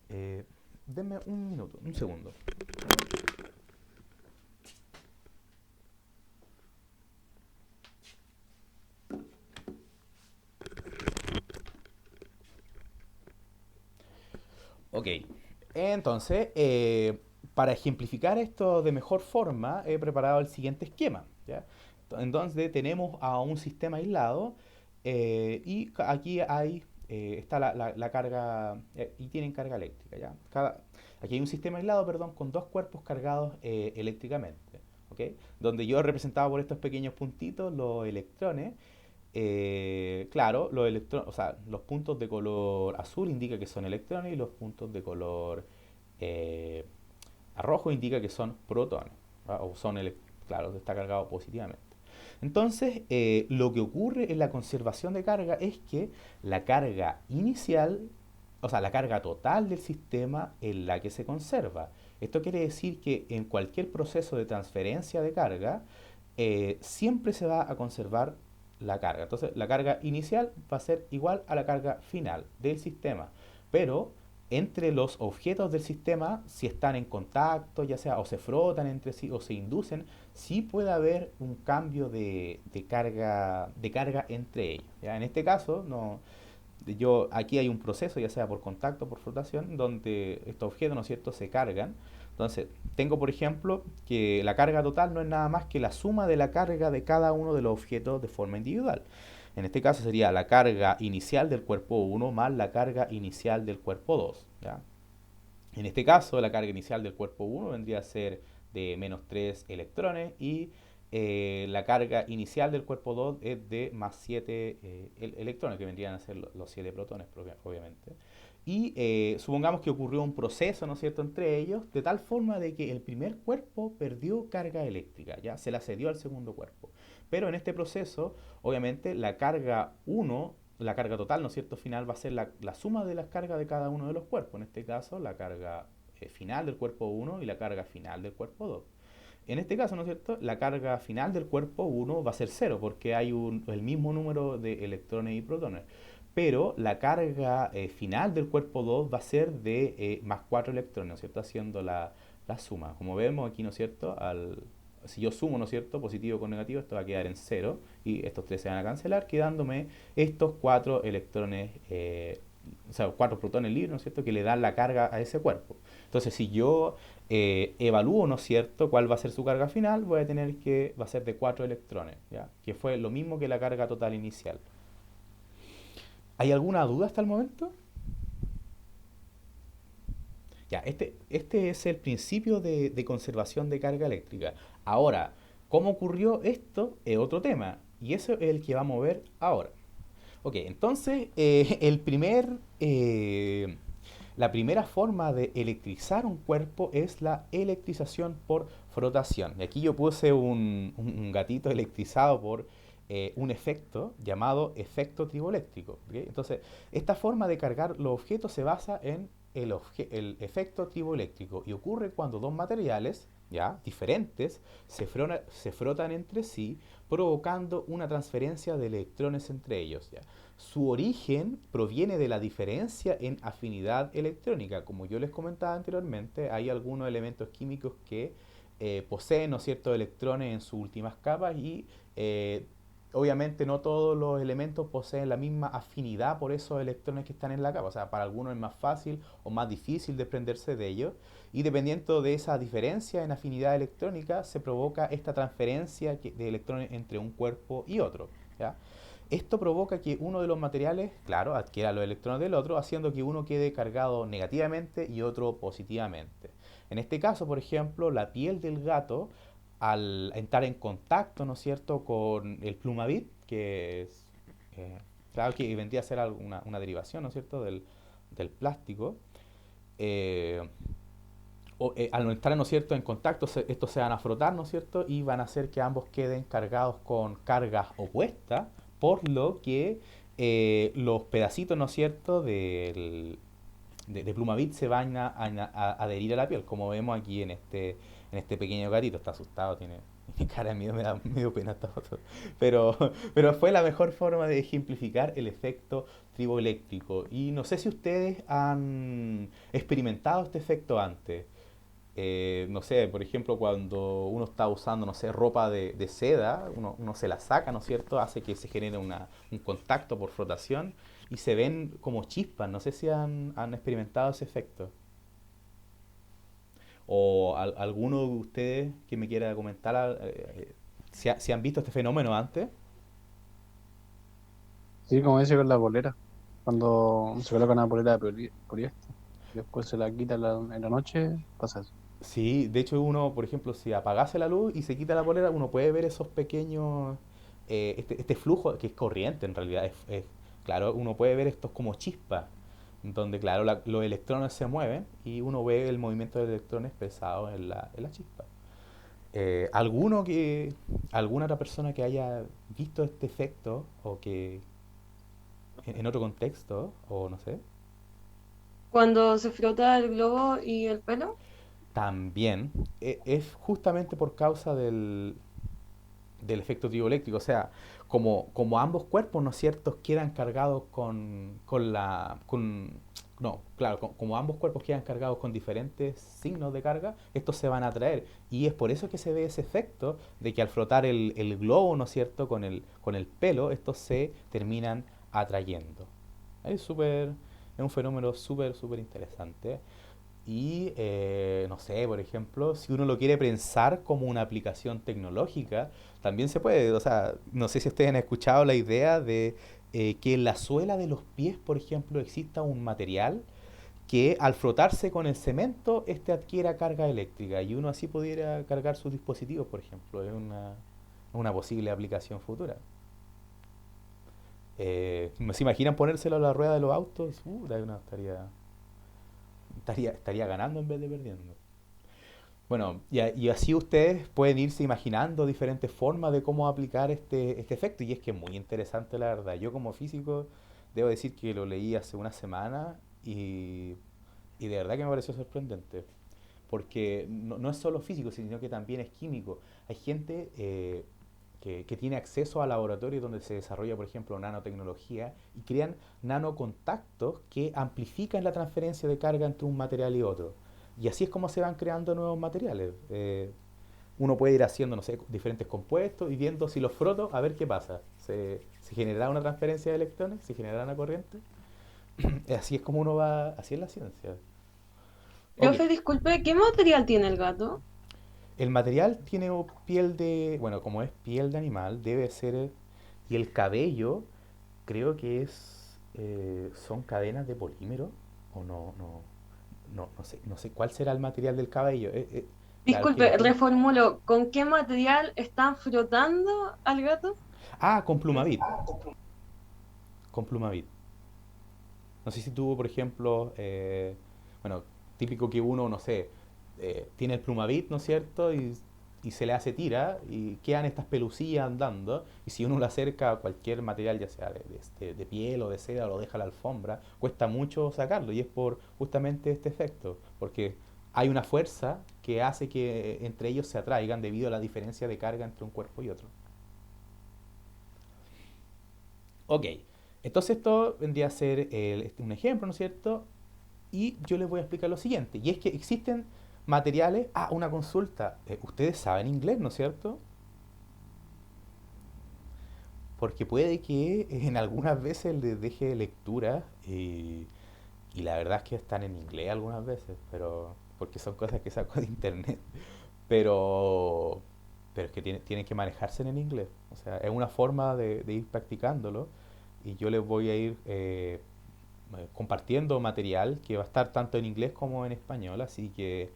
Denme un minuto, un segundo. Ok, entonces, para ejemplificar esto de mejor forma, he preparado el siguiente esquema, ¿ya? Entonces, tenemos a un sistema aislado y aquí está la carga, y tienen carga eléctrica, ¿ya? Aquí hay un sistema aislado, perdón, con dos cuerpos cargados eléctricamente, ¿ok? Donde yo he representado por estos pequeños puntitos los electrones. Claro, o sea, los puntos de color azul indican que son electrones y los puntos de color eh, rojo indican que son protones, ¿va? O son, claro, está cargado positivamente. Entonces, lo que ocurre en la conservación de carga es que la carga inicial, o sea, la carga total del sistema es la que se conserva. Esto quiere decir que en cualquier proceso de transferencia de carga, siempre se va a conservar la carga. Entonces, la carga inicial va a ser igual a la carga final del sistema. Pero entre los objetos del sistema, si están en contacto, ya sea o se frotan entre sí o se inducen, sí puede haber un cambio de carga entre ellos, ¿ya? En este caso, aquí hay un proceso, ya sea por contacto o por frotación, donde estos objetos, ¿no es cierto?, se cargan. Entonces, tengo por ejemplo que la carga total no es nada más que la suma de la carga de cada uno de los objetos de forma individual. En este caso sería la carga inicial del cuerpo 1 más la carga inicial del cuerpo 2, ¿ya? En este caso, la carga inicial del cuerpo 1 vendría a ser de menos 3 electrones y la carga inicial del cuerpo 2 es de más 7 electrones, que vendrían a ser los 7 protones, obviamente. Y supongamos que ocurrió un proceso, ¿no es cierto?, entre ellos, de tal forma de que el primer cuerpo perdió carga eléctrica, ya se la cedió al segundo cuerpo. Pero en este proceso, obviamente, la carga 1 la carga total, ¿no es cierto?, final va a ser la suma de las cargas de cada uno de los cuerpos. En este caso, la carga final del cuerpo 1 y la carga final del cuerpo 2. En este caso, ¿no es cierto?, la carga final del cuerpo 1 va a ser cero porque hay el mismo número de electrones y protones. Pero la carga final del cuerpo 2 va a ser de más 4 electrones, ¿no es cierto?, haciendo la suma. Como vemos aquí, ¿no es cierto?, si yo sumo, ¿no es cierto?, positivo con negativo, esto va a quedar en cero y estos tres se van a cancelar, quedándome estos 4 electrones, o sea, 4 protones libres, ¿no es cierto?, que le dan la carga a ese cuerpo. Entonces, si yo evalúo, ¿no es cierto?, cuál va a ser su carga final, voy a tener que va a ser de 4 electrones, ¿ya?, que fue lo mismo que la carga total inicial. ¿Hay alguna duda hasta el momento? Ya, este es el principio de conservación de carga eléctrica. Ahora, ¿cómo ocurrió esto? Es otro tema, y eso es el que vamos a ver ahora. Ok, entonces, la primera forma de electrizar un cuerpo es la electrización por frotación. Y aquí yo puse un gatito electrizado por un efecto llamado efecto triboeléctrico. ¿Ok? Entonces, esta forma de cargar los objetos se basa en el efecto triboeléctrico y ocurre cuando dos materiales, ¿ya?, diferentes se frotan entre sí, provocando una transferencia de electrones entre ellos, ¿ya? Su origen proviene de la diferencia en afinidad electrónica. Como yo les comentaba anteriormente, hay algunos elementos químicos que poseen, ¿no es cierto?, electrones en sus últimas capas y obviamente no todos los elementos poseen la misma afinidad por esos electrones que están en la capa. O sea, para algunos es más fácil o más difícil desprenderse de ellos. Y dependiendo de esa diferencia en afinidad electrónica, se provoca esta transferencia de electrones entre un cuerpo y otro, ¿ya? Esto provoca que uno de los materiales, claro, adquiera los electrones del otro, haciendo que uno quede cargado negativamente y otro positivamente. En este caso, por ejemplo, la piel del gato, al entrar en contacto, ¿no es cierto?, con el plumavit, que es, claro que vendría a ser una derivación, ¿no es cierto?, del plástico, eh, al entrar, ¿no es cierto?, en contacto, estos se van a frotar, ¿no es cierto?, y van a hacer que ambos queden cargados con cargas opuestas, por lo que los pedacitos, ¿no es cierto?, de plumavit se van a adherir a la piel, como vemos aquí en este pequeño gatito. Está asustado, tiene cara de miedo, me da medio pena esta foto. Pero fue la mejor forma de ejemplificar el efecto triboeléctrico. Y no sé si ustedes han experimentado este efecto antes. No sé, por ejemplo, cuando uno está usando, no sé, ropa de seda, uno se la saca, ¿no es cierto? Hace que se genere un contacto por frotación y se ven como chispas. No sé si han experimentado ese efecto. O alguno de ustedes que me quiera comentar si han visto este fenómeno antes. Sí, como dice con la polera. Cuando se coloca una polera de poliéster y después se la quita en la noche, pasa eso. Sí, de hecho uno, por ejemplo, si apagase la luz y se quita la polera, uno puede ver esos pequeños, este flujo, que es corriente en realidad, claro, uno puede ver estos como chispas, donde claro, los electrones se mueven y uno ve el movimiento de electrones pesados en la chispa. ¿Alguno alguna otra persona que haya visto este efecto o que en otro contexto, o no sé? Cuando se frota el globo y el pelo. También es justamente por causa del efecto triboeléctrico, o sea, como ambos cuerpos, ¿no es cierto?, quedan cargados no, claro, como ambos cuerpos quedan cargados con diferentes signos de carga, estos se van a atraer, y es por eso que se ve ese efecto de que al frotar el globo, ¿no es cierto?, con el pelo, estos se terminan atrayendo. Es un fenómeno súper, súper interesante. Y no sé, por ejemplo, si uno lo quiere pensar como una aplicación tecnológica, también se puede. O sea, no sé si ustedes han escuchado la idea de que en la suela de los pies, por ejemplo, exista un material que al frotarse con el cemento, este adquiera carga eléctrica y uno así pudiera cargar sus dispositivos, por ejemplo. Es una posible aplicación futura. ¿Se imaginan ponérselo a la rueda de los autos? Estaría ganando en vez de perdiendo. Bueno, y así ustedes pueden irse imaginando diferentes formas de cómo aplicar este efecto. Y es que es muy interesante, la verdad. Yo como físico Debo decir que lo leí hace una semana y de verdad que me pareció sorprendente. Porque no es solo físico, sino que también es químico. Hay gente que tiene acceso a laboratorios donde se desarrolla, por ejemplo, nanotecnología y crean nanocontactos que amplifican la transferencia de carga entre un material y otro. Y así es como se van creando nuevos materiales. Uno puede ir haciendo, no sé, diferentes compuestos y viendo si los froto, a ver qué pasa. Se generará una transferencia de electrones, se generará una corriente. Así es como uno va, así es la ciencia. Ok, Profe, disculpe, ¿qué material tiene el gato? el material tiene piel de, bueno, como es piel de animal, debe ser, y el cabello creo que son cadenas de polímero, o no sé cuál será el material del cabello. Claro, es que Disculpe, depende. reformulo, ¿con qué material están frotando al gato? Ah, con Plumavit. No sé si tuvo, por ejemplo, bueno, típico que uno, no sé, tiene el Plumavit, ¿no es cierto? Y se le hace tira y quedan estas pelucillas andando. Y si uno lo acerca a cualquier material, ya sea de piel o de seda, o lo deja a la alfombra, cuesta mucho sacarlo. Y es por justamente este efecto. Porque hay una fuerza que hace que entre ellos se atraigan debido a la diferencia de carga entre un cuerpo y otro. Ok, entonces esto vendría a ser un ejemplo, ¿no es cierto? Y yo les voy a explicar lo siguiente, y es que existen materiales. Ah, una consulta. Ustedes saben inglés, ¿no es cierto? Porque puede que en algunas veces les deje lectura y la verdad es que están en inglés algunas veces, pero porque son cosas que saco de internet. Pero, pero es que tienen que manejarse en el inglés. O sea, es una forma de ir practicándolo y yo les voy a ir compartiendo material que va a estar tanto en inglés como en español, así que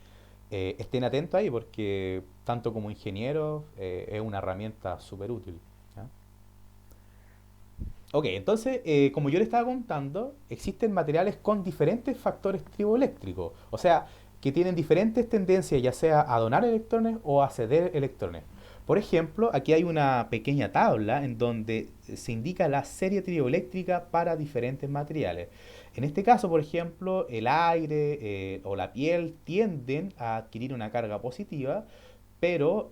estén atentos ahí porque tanto como ingeniero es una herramienta súper útil. ¿Ya? Ok, entonces, como yo le estaba contando, existen materiales con diferentes factores triboeléctricos, o sea, que tienen diferentes tendencias, ya sea a donar electrones o a ceder electrones. Por ejemplo, aquí hay una pequeña tabla en donde se indica la serie triboeléctrica para diferentes materiales. En este caso, por ejemplo, el aire o la piel tienden a adquirir una carga positiva, pero,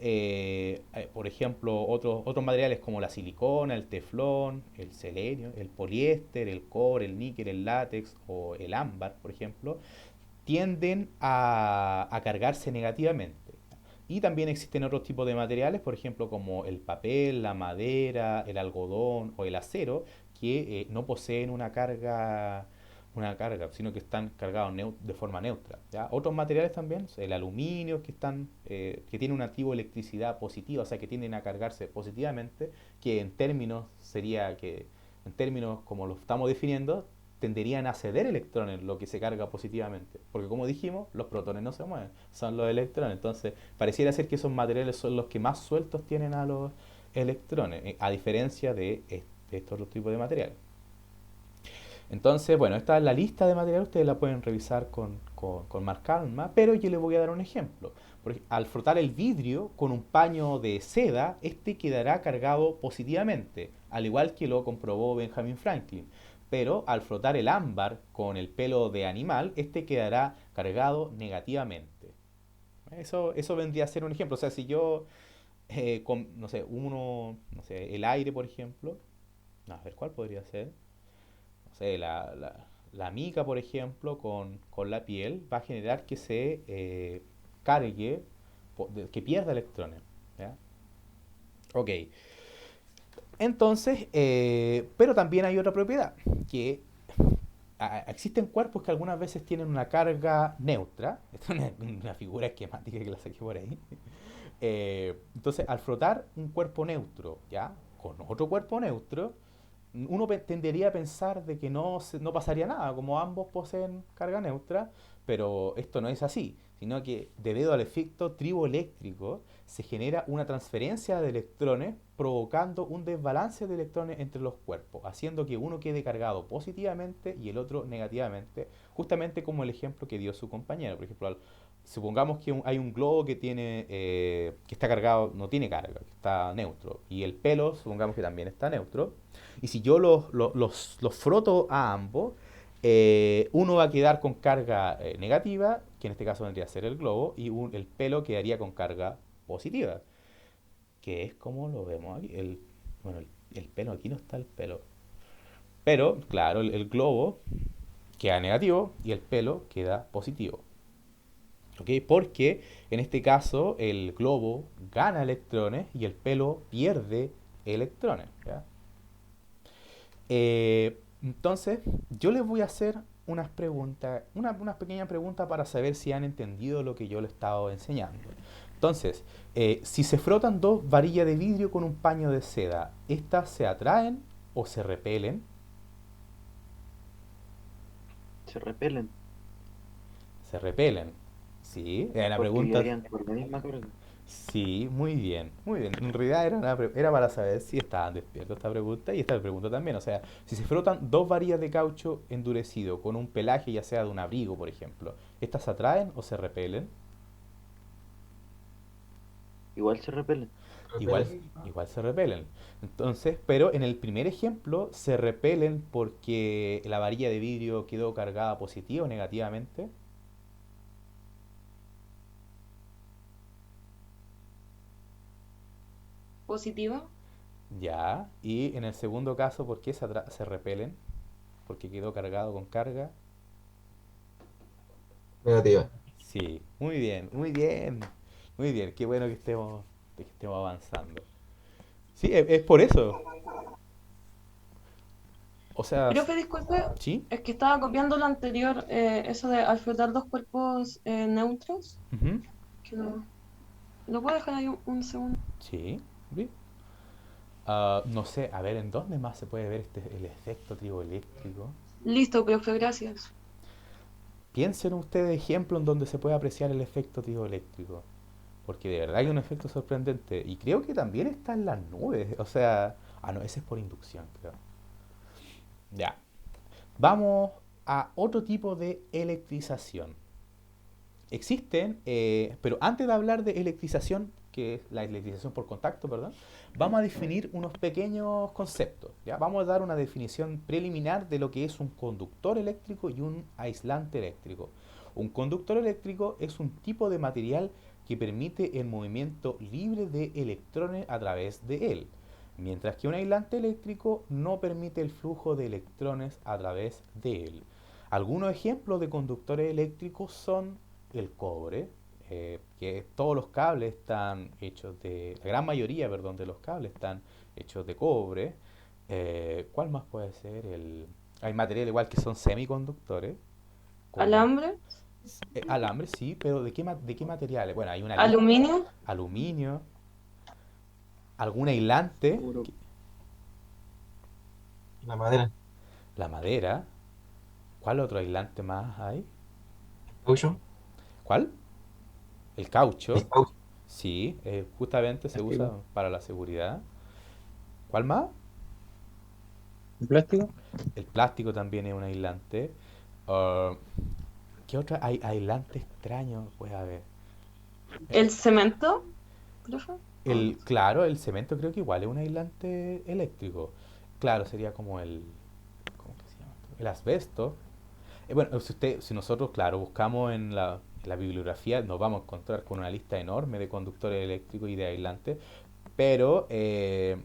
por ejemplo, otros materiales como la silicona, el teflón, el selenio, el poliéster, el cobre, el níquel, el látex o el ámbar, por ejemplo, tienden a cargarse negativamente. Y también existen otros tipos de materiales, por ejemplo, como el papel, la madera, el algodón o el acero, que no poseen una carga, sino que están cargados de forma neutra. ¿Ya? Otros materiales también, el aluminio, que tiene una triboelectricidad positiva, o sea, que tienden a cargarse positivamente, que en términos como lo estamos definiendo, tenderían a ceder electrones, lo que se carga positivamente. Porque como dijimos, los protones no se mueven, son los electrones. Entonces, pareciera ser que esos materiales son los que más sueltos tienen a los electrones, a diferencia de estos otros tipos de materiales. Entonces, bueno, esta es la lista de materiales, ustedes la pueden revisar con más calma, pero yo les voy a dar un ejemplo. Al frotar el vidrio con un paño de seda, este quedará cargado positivamente, al igual que lo comprobó Benjamin Franklin. Pero al frotar el ámbar con el pelo de animal, este quedará cargado negativamente. Eso vendría a ser un ejemplo. O sea, si yo, no sé, no sé, el aire, por ejemplo, no, a ver, ¿cuál podría ser? No sé, la mica, por ejemplo, con la piel, va a generar que se cargue, que pierda electrones. ¿Ya? Ok, entonces, pero también hay otra propiedad, que existen cuerpos que algunas veces tienen una carga neutra. Esta es una figura esquemática que la saqué por ahí. Entonces, al frotar un cuerpo neutro, ¿ya? Con otro cuerpo neutro, uno tendería a pensar de que no pasaría nada, como ambos poseen carga neutra, pero esto no es así, sino que debido al efecto triboeléctrico se genera una transferencia de electrones provocando un desbalance de electrones entre los cuerpos, haciendo que uno quede cargado positivamente y el otro negativamente, justamente como el ejemplo que dio su compañero. Por ejemplo, supongamos que hay un globo que tiene, que está cargado, no tiene carga, que está neutro, y el pelo, supongamos que también está neutro, y si yo los froto a ambos, uno va a quedar con carga negativa, que en este caso vendría a ser el globo, y el pelo quedaría con carga positiva, que es como lo vemos aquí. Bueno, el pelo, aquí no está el pelo. Pero, claro, el globo queda negativo y el pelo queda positivo. ¿Ok? Porque en este caso el globo gana electrones y el pelo pierde electrones. ¿Ya? Entonces, yo les voy a hacer unas preguntas, unas pequeñas preguntas para saber si han entendido lo que yo les he estado enseñando. Entonces, si se frotan dos varillas de vidrio con un paño de seda, ¿estas se atraen o se repelen? Se repelen. Se repelen. Sí, era una Porque pregunta. quedarían por la misma carga. Sí, muy bien, muy bien. En realidad era para saber si estaban despiertos esta pregunta y esta pregunta también. O sea, si se frotan dos varillas de caucho endurecido con un pelaje, ya sea de un abrigo, por ejemplo, ¿estas se atraen o se repelen? Igual se repelen. Igual, igual se repelen. Entonces, pero en el primer ejemplo se repelen porque la varilla de vidrio quedó cargada positiva o negativamente. Positiva. Ya. Y en el segundo caso, ¿por qué se repelen? Porque quedó cargado con carga. Negativa. Sí, muy bien, muy bien. Muy bien, qué bueno que estemos avanzando. Sí, es por eso. O sea, Profe, disculpe, sí. es que estaba copiando lo anterior, eso de al flotar dos cuerpos neutros, Ujú, que no. ¿Lo puedo dejar ahí un segundo? sí. Sí. No sé, a ver, ¿en dónde más se puede ver el efecto triboeléctrico? Listo, profe, gracias. Piensen ustedes ejemplos en donde se puede apreciar el efecto triboeléctrico. Porque de verdad hay un efecto sorprendente. Y creo que también está en las nubes. O sea, no, ese es por inducción, creo. Ya. Vamos a otro tipo de electrización. Existen, pero antes de hablar de electrización, que es la electrización por contacto, perdón, vamos a definir unos pequeños conceptos. ¿Ya? Vamos a dar una definición preliminar de lo que es un conductor eléctrico y un aislante eléctrico. Un conductor eléctrico es un tipo de material que permite el movimiento libre de electrones a través de él, mientras que un aislante eléctrico no permite el flujo de electrones a través de él. Algunos ejemplos de conductores eléctricos son el cobre, que todos los cables están hechos la gran mayoría, perdón, de los cables están hechos de cobre. ¿Cuál más puede ser? Hay materiales igual que son semiconductores, como Alambre, alambre, sí, pero ¿de qué materiales? Bueno, hay una lista: aluminio, aluminio, algún aislante, Oro. La madera. la madera. ¿Cuál otro aislante más hay? Caucho. ¿Cuál? El caucho, El caucho. sí, justamente se usa Plástico. para la seguridad. ¿Cuál más? ¿El plástico? El plástico también es un aislante. Ah, ¿Qué otro aislante extraño puede haber? Eh, el cemento, profe. claro, el cemento creo que igual es un aislante eléctrico. Claro, sería como ¿cómo que se llama esto? El asbesto. Bueno, si nosotros, claro, buscamos en la bibliografía, nos vamos a encontrar con una lista enorme de conductores eléctricos y de aislantes, pero en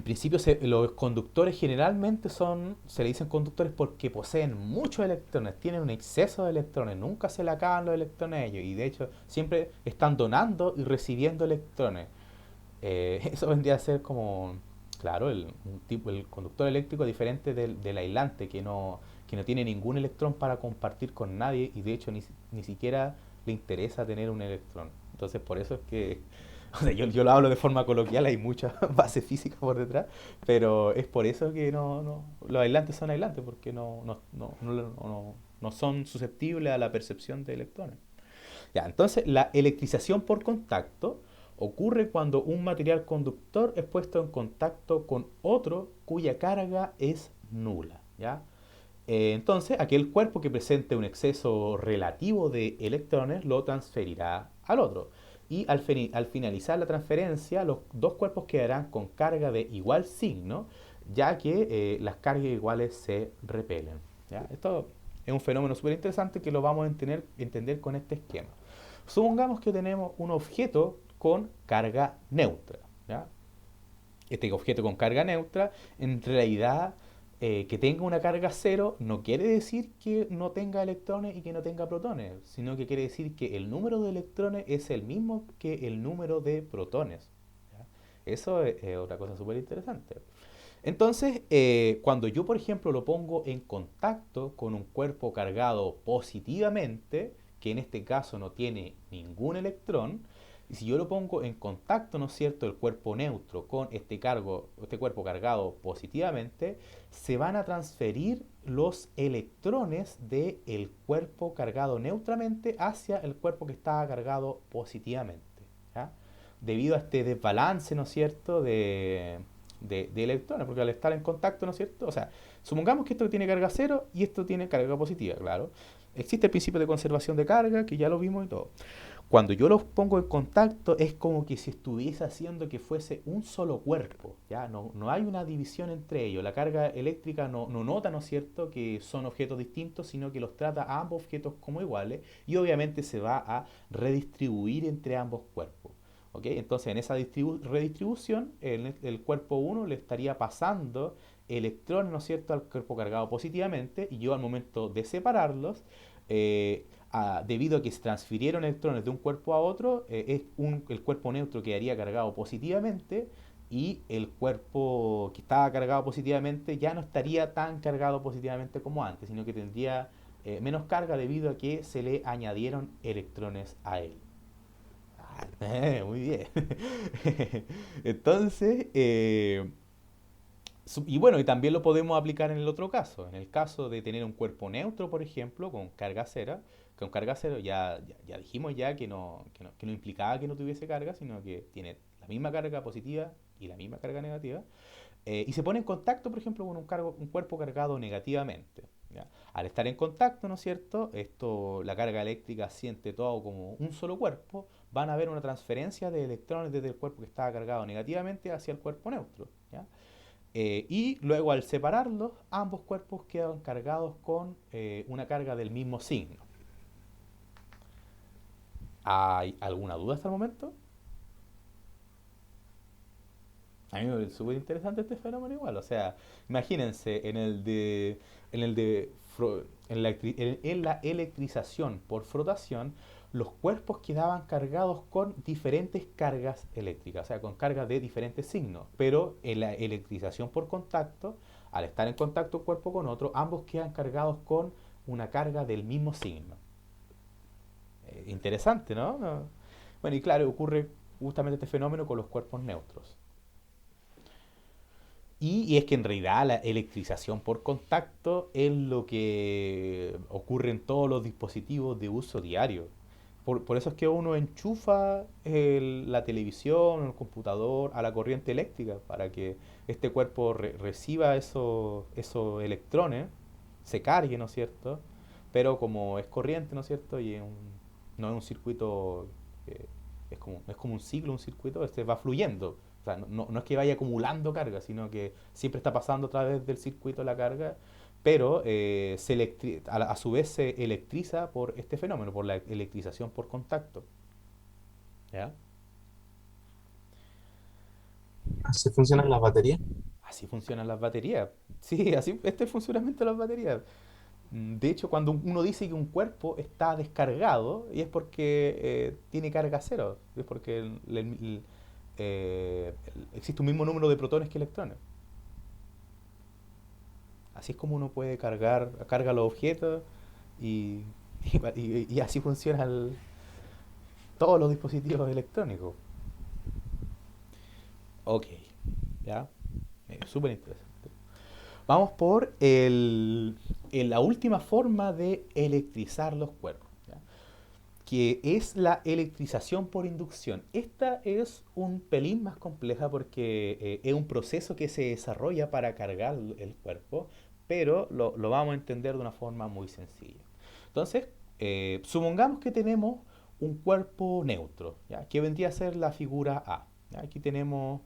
principio los conductores generalmente se le dicen conductores porque poseen muchos electrones, tienen un exceso de electrones, nunca se le acaban los electrones a ellos y de hecho siempre están donando y recibiendo electrones. Eso vendría a ser como, claro, el conductor eléctrico diferente del aislante que no tiene ningún electrón para compartir con nadie y de hecho ni siquiera le interesa tener un electrón. Entonces por eso es que, o sea, yo lo hablo de forma coloquial, hay mucha base física por detrás, pero es por eso que los aislantes son aislantes, porque no son susceptibles a la percepción de electrones. Ya, entonces la electrización por contacto ocurre cuando un material conductor es puesto en contacto con otro cuya carga es nula. ¿Ya? Entonces, aquel cuerpo que presente un exceso relativo de electrones lo transferirá al otro. Y al finalizar la transferencia, los dos cuerpos quedarán con carga de igual signo, ya que las cargas iguales se repelen. ¿Ya? Esto es un fenómeno súper interesante que lo vamos a entender con este esquema. Supongamos que tenemos un objeto con carga neutra. ¿Ya? Este objeto con carga neutra, en realidad, que tenga una carga cero no quiere decir que no tenga electrones y que no tenga protones, sino que quiere decir que el número de electrones es el mismo que el número de protones. ¿Ya? Eso es otra cosa súper interesante. Entonces, cuando yo, por ejemplo, lo pongo en contacto con un cuerpo cargado positivamente, que en este caso no tiene ningún electrón, y si yo lo pongo en contacto, ¿no es cierto?, el cuerpo neutro con este cuerpo cargado positivamente, se van a transferir los electrones del cuerpo cargado neutramente hacia el cuerpo que estaba cargado positivamente. ¿Ya? Debido a este desbalance, ¿no es cierto?, de electrones, porque al estar en contacto, ¿no es cierto? O sea, supongamos que esto tiene carga cero y esto tiene carga positiva, claro. Existe el principio de conservación de carga, que ya lo vimos y todo. Cuando yo los pongo en contacto es como que si estuviese haciendo que fuese un solo cuerpo, ¿ya? No hay una división entre ellos. La carga eléctrica no nota, ¿no es cierto?, que son objetos distintos, sino que los trata a ambos objetos como iguales y obviamente se va a redistribuir entre ambos cuerpos. ¿Okay? Entonces en esa redistribución el cuerpo 1 le estaría pasando electrones, ¿no es cierto?, al cuerpo cargado positivamente, y yo al momento de separarlos, debido a que se transfirieron electrones de un cuerpo a otro, el cuerpo neutro quedaría cargado positivamente y el cuerpo que estaba cargado positivamente ya no estaría tan cargado positivamente como antes, sino que tendría menos carga debido a que se le añadieron electrones a él. Muy bien. Entonces, y bueno, y también lo podemos aplicar en el otro caso. En el caso de tener un cuerpo neutro, por ejemplo, con carga cero, ya dijimos ya que no implicaba que no tuviese carga, sino que tiene la misma carga positiva y la misma carga negativa. Y se pone en contacto, por ejemplo, con un cuerpo cargado negativamente. ¿Ya? Al estar en contacto, ¿no es cierto?, la carga eléctrica siente todo como un solo cuerpo, van a haber una transferencia de electrones desde el cuerpo que estaba cargado negativamente hacia el cuerpo neutro. ¿Ya? Y luego al separarlos, ambos cuerpos quedan cargados con una carga del mismo signo. ¿Hay alguna duda hasta el momento? A mí me parece súper interesante este fenómeno igual. O sea, imagínense, en la electrización por frotación, los cuerpos quedaban cargados con diferentes cargas eléctricas, o sea, con cargas de diferentes signos. Pero en la electrización por contacto, al estar en contacto un cuerpo con otro, ambos quedan cargados con una carga del mismo signo. Interesante, ¿no? Bueno, y claro, ocurre justamente este fenómeno con los cuerpos neutros. Y es que en realidad la electrización por contacto es lo que ocurre en todos los dispositivos de uso diario. Por eso es que uno enchufa la televisión o el computador a la corriente eléctrica para que este cuerpo reciba esos electrones, se cargue, ¿no es cierto? Pero como es corriente, ¿no es cierto? Y no es un circuito, es como un ciclo, un circuito, va fluyendo. O sea, no es que vaya acumulando carga, sino que siempre está pasando a través del circuito la carga, pero a su vez se electriza por este fenómeno, por la electrización por contacto. ¿Ya? ¿Así funcionan las baterías? Así funcionan las baterías. Sí, así este es el funcionamiento de las baterías. De hecho, cuando uno dice que un cuerpo está descargado, y es porque tiene carga cero, es porque existe un mismo número de protones que electrones. Así es como uno puede carga los objetos y, y así funcionan todos los dispositivos electrónicos. Ok, ya, súper interesante. Vamos por la última forma de electrizar los cuerpos, ¿ya? Que es la electrización por inducción. Esta es un pelín más compleja porque es un proceso que se desarrolla para cargar el cuerpo, pero lo vamos a entender de una forma muy sencilla. Entonces, supongamos que tenemos un cuerpo neutro, ¿ya? Que vendría a ser la figura A. ¿Ya? Aquí tenemos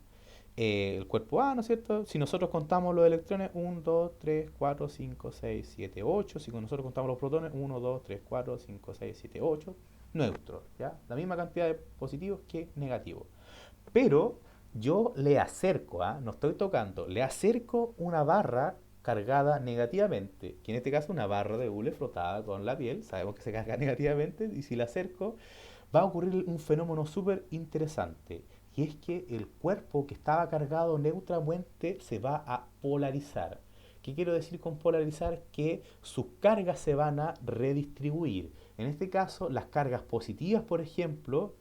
el cuerpo A, ¿no es cierto? Si nosotros contamos los electrones, 1, 2, 3, 4, 5, 6, 7, 8. Si nosotros contamos los protones, 1, 2, 3, 4, 5, 6, 7, 8. Neutros, ¿ya? La misma cantidad de positivos que negativos. Pero yo le acerco, no estoy tocando, le acerco una barra cargada negativamente, que en este caso una barra de hule frotada con la piel, sabemos que se carga negativamente, y si la acerco va a ocurrir un fenómeno súper interesante, y es que el cuerpo que estaba cargado neutramente se va a polarizar. ¿Qué quiero decir con polarizar? Que sus cargas se van a redistribuir. En este caso, las cargas positivas, por ejemplo,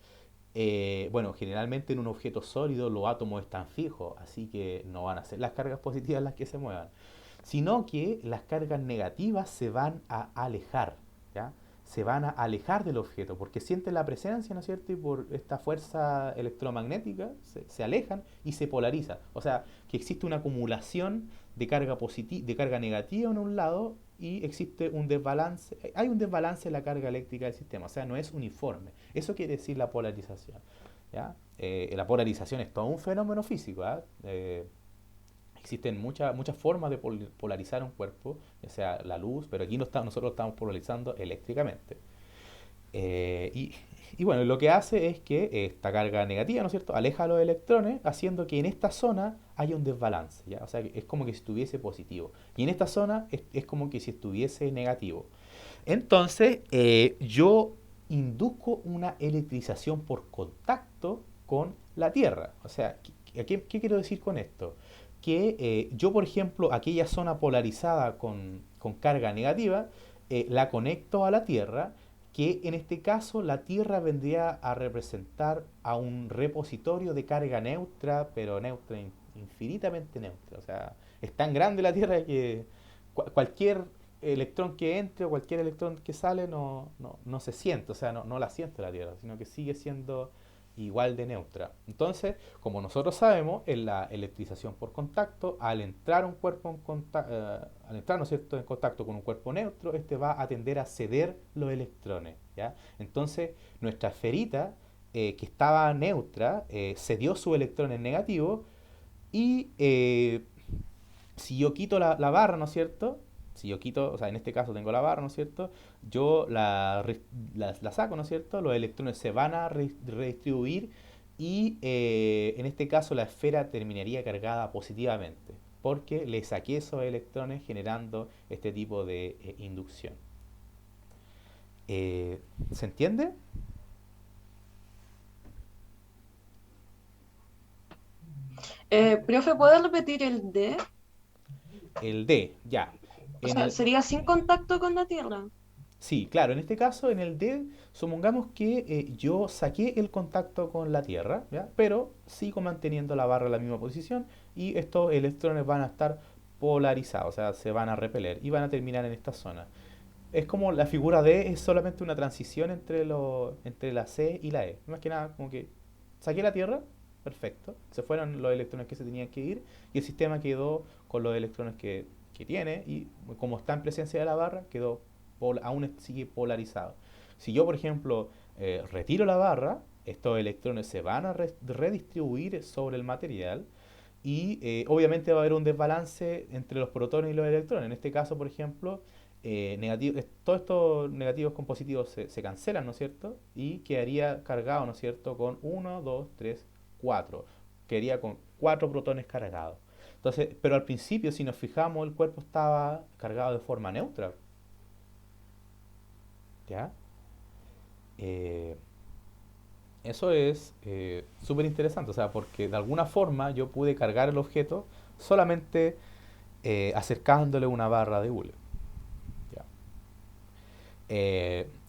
bueno, generalmente en un objeto sólido los átomos están fijos, así que no van a ser las cargas positivas las que se muevan, sino que las cargas negativas se van a alejar, ¿ya? Se van a alejar del objeto porque sienten la presencia, ¿no es cierto? Y por esta fuerza electromagnética se alejan y se polarizan. O sea, que existe una acumulación de carga de carga negativa en un lado y existe un desbalance, hay un desbalance en la carga eléctrica del sistema, o sea, no es uniforme. Eso quiere decir la polarización, ¿ya? La polarización es todo un fenómeno físico, ¿ah? Existen muchas formas de polarizar un cuerpo, ya sea la luz, pero aquí nosotros lo estamos polarizando eléctricamente. Eh, y, y bueno, lo que hace es que esta carga negativa, ¿no es cierto?, aleja a los electrones, haciendo que en esta zona haya un desbalance, ¿ya? O sea, que es como que si estuviese positivo. Y en esta zona es como que si estuviese negativo. Entonces, yo induzco una electrización por contacto con la Tierra. O sea, ¿qué quiero decir con esto? Que yo, por ejemplo, aquella zona polarizada con carga negativa, la conecto a la Tierra, que en este caso la Tierra vendría a representar a un repositorio de carga neutra, pero neutra, infinitamente neutra. O sea, es tan grande la Tierra que cualquier electrón que entre o cualquier electrón que sale no se siente, o sea, no la siente la Tierra, sino que sigue siendo igual de neutra. Entonces, como nosotros sabemos, en la electrización por contacto, al entrar un cuerpo al entrar, ¿no es cierto?, en contacto con un cuerpo neutro, este va a tender a ceder los electrones, ¿ya? Entonces, nuestra esferita, que estaba neutra, cedió sus electrones negativos y si yo quito la barra, ¿no es cierto? Si yo quito, o sea, en este caso tengo la barra, ¿no es cierto? Yo la saco, ¿no es cierto? Los electrones se van a redistribuir y en este caso la esfera terminaría cargada positivamente, porque le saqué esos electrones generando este tipo de inducción. ¿Se entiende? Profe, ¿puede repetir el D? El D, ya. O En sea, el, sería sin contacto con la Tierra. Sí, claro, en este caso, en el D, supongamos que yo saqué el contacto con la Tierra, ¿ya? Pero sigo manteniendo la barra en la misma posición y estos electrones van a estar polarizados, o sea, se van a repeler y van a terminar en esta zona. Es como la figura D es solamente una transición entre la C y la E. Más que nada, como que saqué la Tierra, perfecto, se fueron los electrones que se tenían que ir y el sistema quedó con los electrones que tiene y como está en presencia de la barra, quedó aún sigue polarizado. Si yo, por ejemplo, retiro la barra, estos electrones se van a redistribuir sobre el material y obviamente va a haber un desbalance entre los protones y los electrones. En este caso, por ejemplo, todos estos negativos con positivos se cancelan, ¿no es cierto? Y quedaría cargado, ¿no es cierto? Con 1, 2, 3, 4. Quedaría con 4 protones cargados. Entonces, pero al principio, si nos fijamos, el cuerpo estaba cargado de forma neutra. ¿Ya? Eh, Eso es súper interesante, o sea, porque de alguna forma yo pude cargar el objeto solamente acercándole una barra de hule. ¿Ya?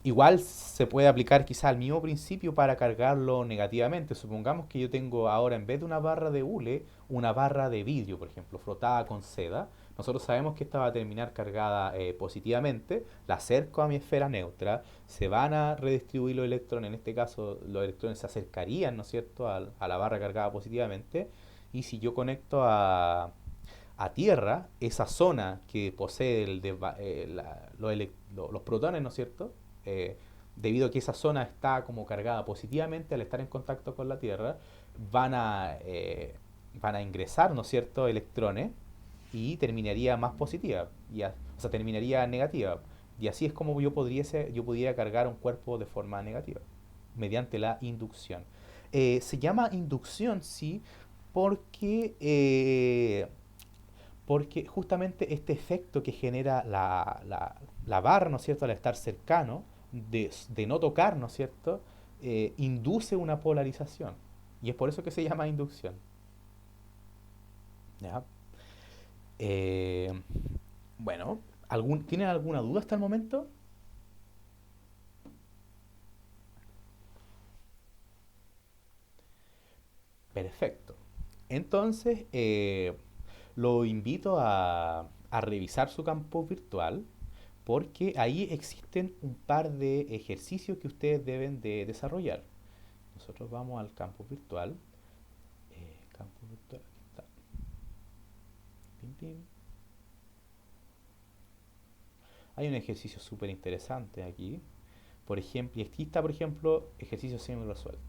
Igual se puede aplicar quizá el mismo principio para cargarlo negativamente. Supongamos que yo tengo ahora en vez de una barra de hule, una barra de vidrio, por ejemplo, frotada con seda. Nosotros sabemos que esta va a terminar cargada positivamente, la acerco a mi esfera neutra, se van a redistribuir los electrones, en este caso los electrones se acercarían, ¿no es cierto?, a la barra cargada positivamente, y si yo conecto a a Tierra, esa zona que posee los protones, ¿no es cierto? Debido a que esa zona está como cargada positivamente al estar en contacto con la Tierra, van a, eh, van a ingresar, ¿no es cierto?, electrones y terminaría más positiva, o sea, terminaría negativa. Y así es como yo pudiera cargar un cuerpo de forma negativa, mediante la inducción. Se llama inducción, sí, porque, porque justamente este efecto que genera la barra, ¿no es cierto?, al estar cercano, de no tocar, ¿no es cierto?, induce una polarización. Y es por eso que se llama inducción. ¿Ya? Eh, bueno, ¿tienen alguna duda hasta el momento? Perfecto. Entonces, lo invito a revisar su campo virtual porque ahí existen un par de ejercicios que ustedes deben de desarrollar. Nosotros vamos al campo virtual. Campo virtual, aquí está. Pim, pim. Hay un ejercicio súper interesante aquí. Por ejemplo, y aquí está, por ejemplo, ejercicio semi resuelto.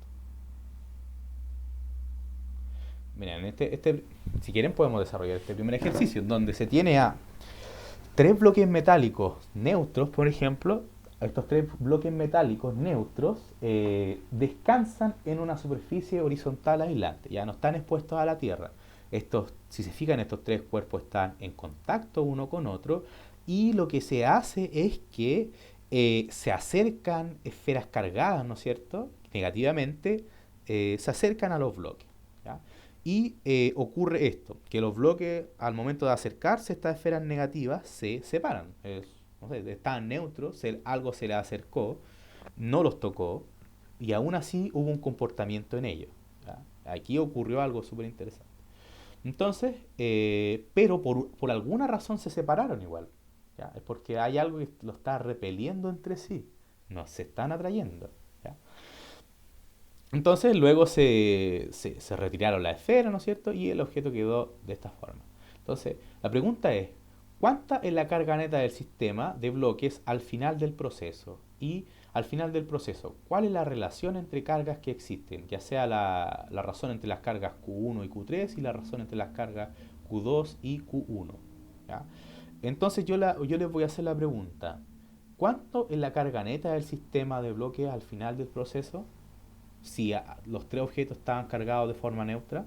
Miren, si quieren podemos desarrollar este primer ejercicio, donde se tiene a tres bloques metálicos neutros, por ejemplo. Estos tres bloques metálicos neutros descansan en una superficie horizontal aislante, ya no están expuestos a la Tierra. Si se fijan, estos tres cuerpos están en contacto uno con otro y lo que se hace es que se acercan esferas cargadas, ¿no es cierto?, negativamente, se acercan a los bloques. ¿Ya? Y ocurre esto, que los bloques al momento de acercarse a estas esferas negativas se separan. No sé, estaban neutros, algo se les acercó, no los tocó y aún así hubo un comportamiento en ellos. ¿Ya? Aquí ocurrió algo súper interesante. Entonces, pero por alguna razón se separaron igual. ¿Ya? Es porque hay algo que lo está repeliendo entre sí, no se están atrayendo. ¿Ya? Entonces luego se retiraron la esfera, ¿no es cierto? Y el objeto quedó de esta forma. Entonces, la pregunta es, ¿cuánta es la carga neta del sistema de bloques al final del proceso? Y al final del proceso, ¿cuál es la relación entre cargas que existen? Ya sea la razón entre las cargas Q1 y Q3 y la razón entre las cargas Q2 y Q1. ¿Ya? Entonces yo les voy a hacer la pregunta, ¿cuánto es la carga neta del sistema de bloques al final del proceso? Si los tres objetos estaban cargados de forma neutra.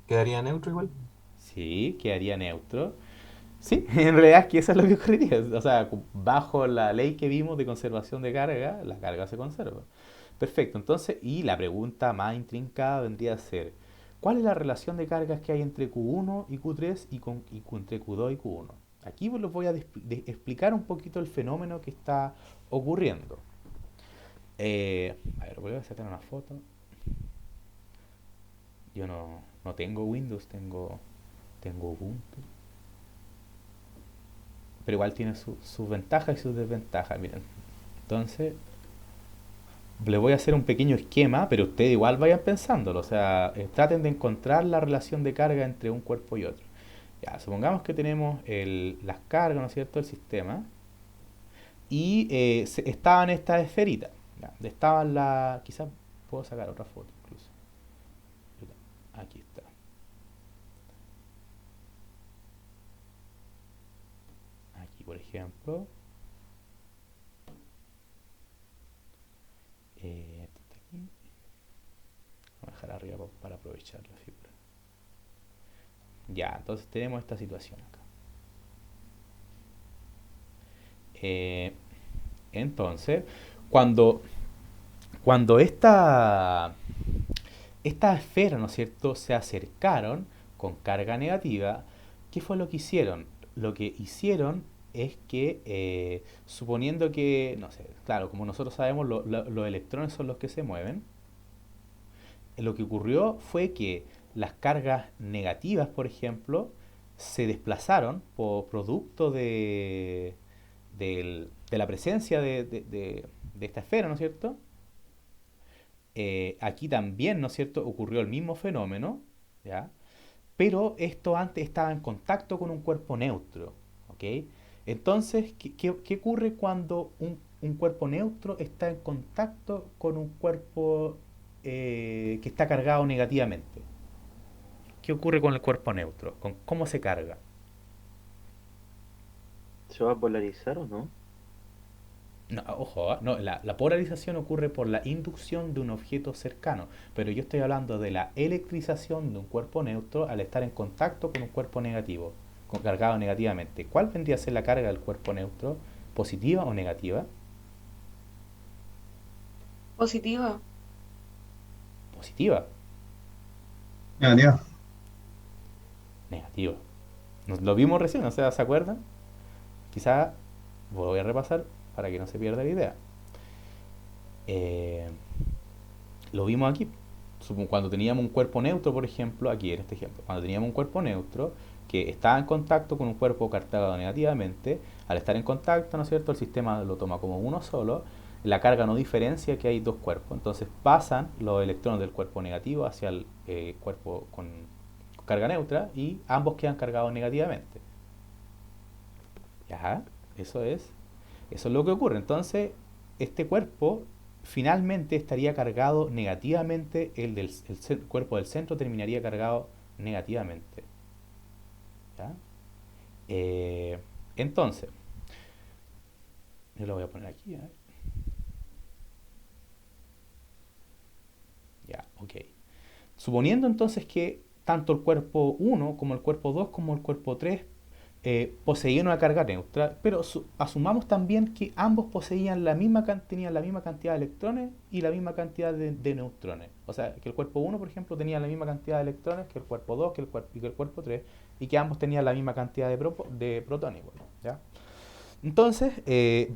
¿Quedaría neutro igual? Sí, quedaría neutro. Sí, en realidad es que eso es lo que ocurriría. O sea, bajo la ley que vimos de conservación de carga, la carga se conserva. Perfecto, entonces, y la pregunta más intrincada vendría a ser, ¿cuál es la relación de cargas que hay entre Q1 y Q3 y entre Q2 y Q1? Aquí les voy a explicar un poquito el fenómeno que está ocurriendo. A ver, voy a sacar una foto. Yo no tengo Windows, tengo Ubuntu. Pero igual tiene sus ventajas y sus desventajas, miren. Entonces, les voy a hacer un pequeño esquema, pero ustedes igual vayan pensándolo. O sea, traten de encontrar la relación de carga entre un cuerpo y otro. Ya, supongamos que tenemos las cargas, ¿no es cierto?, del sistema. Y estaban estas esferitas. Ya, quizás puedo sacar otra foto incluso. Aquí está. Aquí, por ejemplo. Esto está aquí. Voy a dejar arriba para aprovechar la figura. Ya, entonces tenemos esta situación acá. Entonces, cuando estas esferas, ¿no es cierto?, se acercaron con carga negativa, ¿qué fue lo que hicieron? Lo que hicieron es que, suponiendo que, no sé, claro, como nosotros sabemos, los electrones son los que se mueven, lo que ocurrió fue que las cargas negativas, por ejemplo, se desplazaron por producto de la presencia de esta esfera, ¿no es cierto? Aquí también, ¿no es cierto?, ocurrió el mismo fenómeno, ¿ya? Pero esto antes estaba en contacto con un cuerpo neutro, ¿ok? Entonces, ¿qué ocurre cuando un cuerpo neutro está en contacto con un cuerpo que está cargado negativamente? ¿Qué ocurre con el cuerpo neutro? ¿Con cómo se carga? ¿Se va a polarizar o no? No, ojo, no, la polarización ocurre por la inducción de un objeto cercano, pero yo estoy hablando de la electrización de un cuerpo neutro al estar en contacto con un cuerpo negativo, cargado negativamente. ¿Cuál vendría a ser la carga del cuerpo neutro? ¿Positiva o negativa? Positiva. Positiva, Negativa. negativa. Lo vimos recién, o sea, ¿se acuerdan? Quizá voy a repasar para que no se pierda la idea. Eh, lo vimos aquí. Cuando teníamos un cuerpo neutro, por ejemplo, aquí en este ejemplo, cuando teníamos un cuerpo neutro que estaba en contacto con un cuerpo cargado negativamente, al estar en contacto, ¿no es cierto?, el sistema lo toma como uno solo, la carga no diferencia que hay dos cuerpos, entonces pasan los electrones del cuerpo negativo hacia el cuerpo con carga neutra y ambos quedan cargados negativamente. Ya, eso es lo que ocurre. Entonces, este cuerpo finalmente estaría cargado negativamente, el cuerpo del centro terminaría cargado negativamente. ¿Ya? Eh, entonces, yo lo voy a poner aquí. A ver. Ya, ok. Suponiendo entonces que tanto el cuerpo 1 como el cuerpo 2 como el cuerpo 3 poseían una carga neutra, pero asumamos también que ambos poseían tenían la misma cantidad de electrones y la misma cantidad de neutrones. O sea, que el cuerpo 1, por ejemplo, tenía la misma cantidad de electrones que el cuerpo 2 y que el cuerpo 3, y que ambos tenían la misma cantidad de protones. ¿Ya? Entonces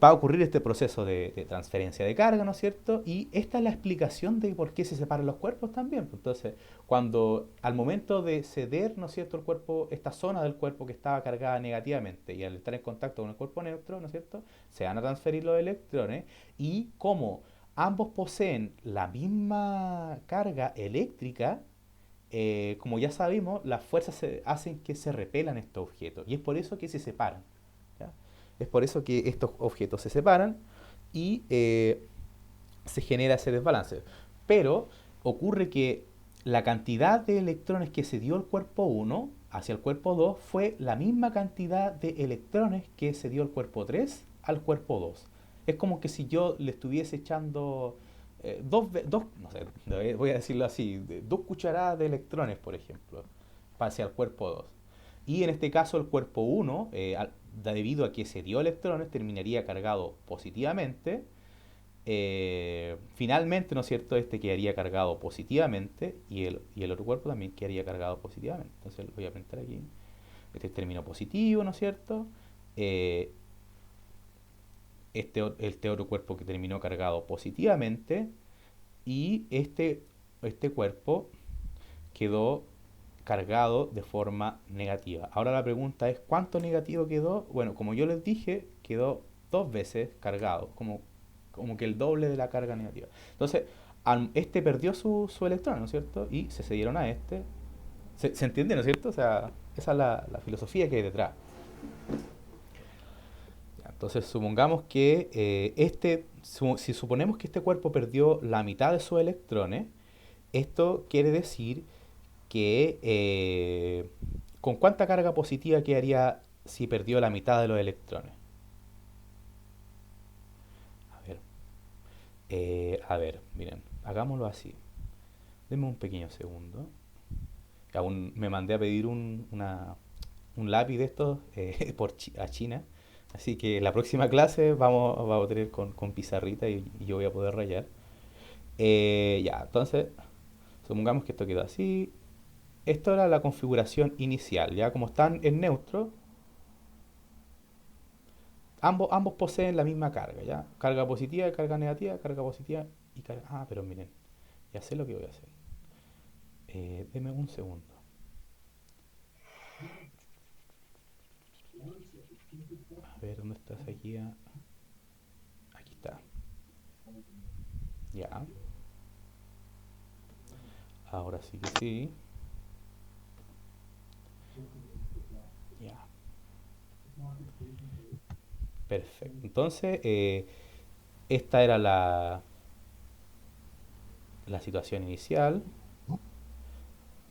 va a ocurrir este proceso de transferencia de carga, ¿no es cierto? Y esta es la explicación de por qué se separan los cuerpos también. Entonces, cuando al momento de ceder, ¿no es cierto?, el cuerpo, esta zona del cuerpo que estaba cargada negativamente y al estar en contacto con el cuerpo neutro, ¿no es cierto?, se van a transferir los electrones y como ambos poseen la misma carga eléctrica, como ya sabemos, las fuerzas hacen que se repelan estos objetos y es por eso que se separan. ¿Ya? Es por eso que estos objetos se separan y se genera ese desbalance. Pero ocurre que la cantidad de electrones que se dio el cuerpo 1 hacia el cuerpo 2 fue la misma cantidad de electrones que se dio el cuerpo 3 al cuerpo 2. Es como que si yo le estuviese echando no sé, voy a decirlo así, 2 cucharadas de electrones, por ejemplo, hacia el cuerpo 2. Y en este caso el cuerpo 1, debido a que se dio electrones, terminaría cargado positivamente. Finalmente, ¿no es cierto?, este quedaría cargado positivamente y el otro cuerpo también quedaría cargado positivamente. Entonces lo voy a pintar aquí. Este terminó positivo, ¿no es cierto? Eh, este otro cuerpo que terminó cargado positivamente y este cuerpo quedó cargado de forma negativa. Ahora la pregunta es, ¿cuánto negativo quedó? Bueno, como yo les dije, quedó 2 veces cargado, como que el doble de la carga negativa. Entonces, este perdió su electrón, ¿no es cierto? Y se cedieron a este. ¿Se entiende, no es cierto? O sea, esa es la filosofía que hay detrás. Entonces, supongamos que si suponemos que este cuerpo perdió la mitad de sus electrones, esto quiere decir que ¿con cuánta carga positiva quedaría si perdió la mitad de los electrones? A ver, miren, hagámoslo así. Denme un pequeño segundo. Aún me mandé a pedir un lápiz de estos a China. Así que la próxima clase vamos a tener con pizarrita y yo voy a poder rayar. Ya, entonces, supongamos que esto quedó así. Esto era la configuración inicial, ya como están en neutro, ambos poseen la misma carga, ya. Carga positiva, carga negativa, carga positiva y carga... Ah, pero miren, ya sé lo que voy a hacer. Deme un segundo. A ver, ¿dónde estás aquí? Aquí está. Ya. Ahora sí que sí. Ya, perfecto. Entonces, esta era la situación inicial.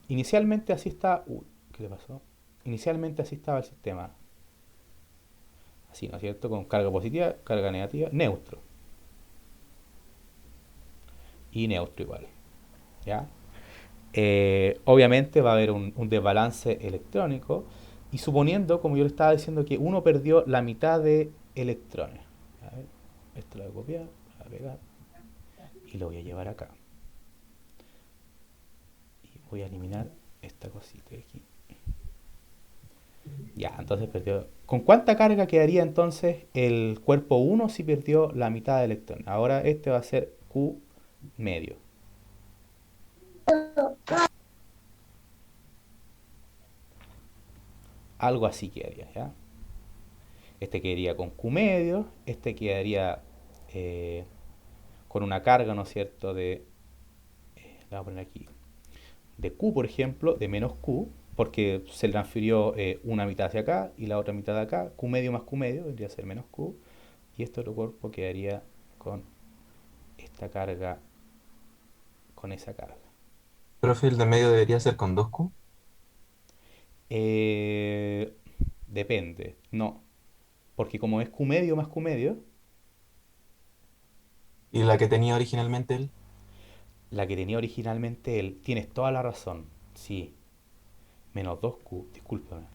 Inicialmente así está. Uy, ¿qué le pasó? Inicialmente así estaba el sistema. Así, ¿no es cierto? Con carga positiva, carga negativa, neutro. Y neutro igual. ¿Ya? Obviamente va a haber un desbalance electrónico. Y suponiendo, como yo le estaba diciendo, que uno perdió la mitad de electrones. A ver, esto lo voy a copiar, lo voy a pegar y lo voy a llevar acá. Y voy a eliminar esta cosita de aquí. Ya, entonces perdió. ¿Con cuánta carga quedaría entonces el cuerpo 1 si perdió la mitad de electrones? Ahora este va a ser Q medio. Algo así quedaría, ¿ya? Este quedaría con Q medio, este quedaría eh, con una carga, ¿no es cierto? Le voy a poner aquí, de Q, por ejemplo, de menos Q, porque se le transfirió una mitad hacia acá y la otra mitad de acá. Q medio más Q medio vendría a ser menos Q. Y este otro cuerpo quedaría con esta carga, con esa carga. Profe, el de medio debería ser con 2Q. Eh, Depende, no, porque como es Q medio más Q medio, Y la que tenía originalmente él. la que tenía originalmente él, tienes toda la razón, sí, menos 2Q, discúlpame,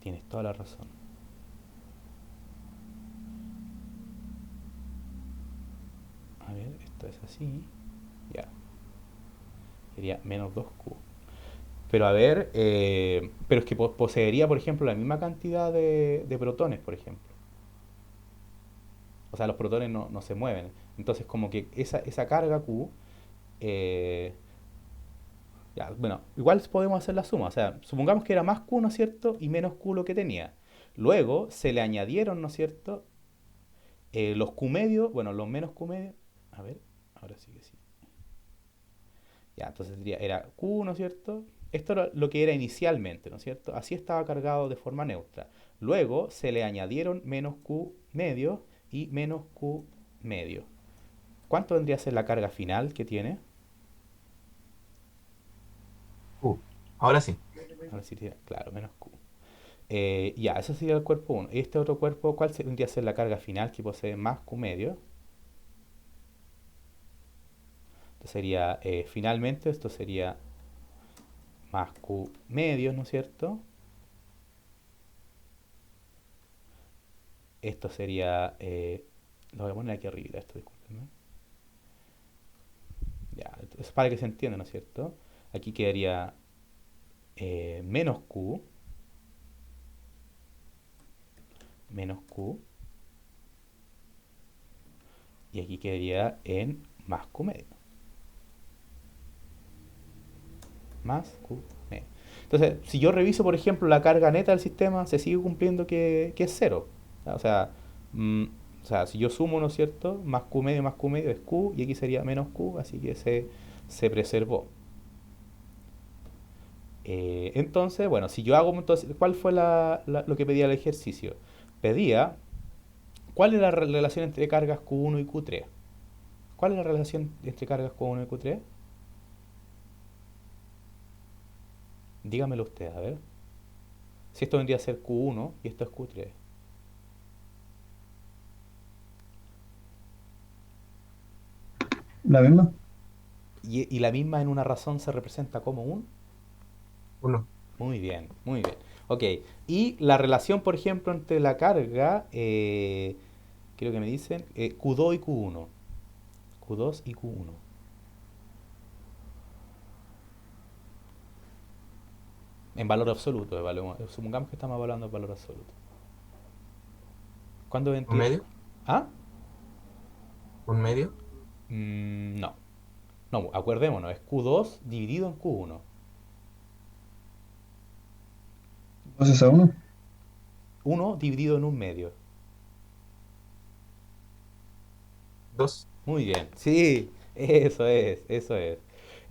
tienes toda la razón. A ver, esto es así, ya, sería menos 2Q. Pero a ver, pero es que poseería, por ejemplo, la misma cantidad de protones, por ejemplo. O sea, los protones no se mueven. Entonces, como que esa carga Q, eh, ya, bueno, igual podemos hacer la suma. O sea, supongamos que era más Q, ¿no es cierto? Y menos Q lo que tenía. Luego se le añadieron, ¿no es cierto? Los Q medios, bueno, los menos Q medios. A ver, ahora sí que sí. Ya, entonces era Q, ¿no es cierto? Esto era lo que era inicialmente, ¿no es cierto? Así estaba cargado de forma neutra. Luego se le añadieron menos Q medio y menos Q medio. ¿Cuánto vendría a ser la carga final que tiene? Ahora sí. Ahora sí, claro, menos Q. Ya, eso sería el cuerpo 1. Y este otro cuerpo, ¿cuál vendría a ser la carga final que posee más Q medio? Entonces sería, finalmente, esto sería más Q medio, ¿no es cierto? Esto sería, lo voy a poner aquí arriba, esto, discúlpenme. Ya, es para que se entienda, ¿no es cierto? Aquí quedaría menos Q, y aquí quedaría en más Q medio. Más Q medio. Entonces, si yo reviso, por ejemplo, la carga neta del sistema, se sigue cumpliendo que es cero. O sea, mm, o sea, si yo sumo, ¿no es cierto? Más Q medio es Q, y aquí sería menos Q, así que se preservó. Entonces, bueno, si yo hago, entonces, ¿cuál fue lo que pedía el ejercicio? Pedía, ¿cuál es la relación entre cargas Q1 y Q3? ¿Cuál es la relación entre cargas Q1 y Q3? Dígamelo usted, a ver. Si esto vendría a ser Q1 y esto es Q3. ¿La misma? Y la misma en una razón se representa como un... 1. Muy bien, muy bien. Ok, y la relación, por ejemplo, entre la carga, creo que me dicen, Q2 y Q1. Q2 y Q1. En valor absoluto, supongamos que estamos hablando de valor absoluto. ¿Cuándo ¿Un vendría? medio? ¿Ah? ¿Un medio? No. No, acordémonos, es Q2 dividido en Q1. ¿Entonces a uno? 1 dividido en un medio. 2. Muy bien, sí, eso es, eso es.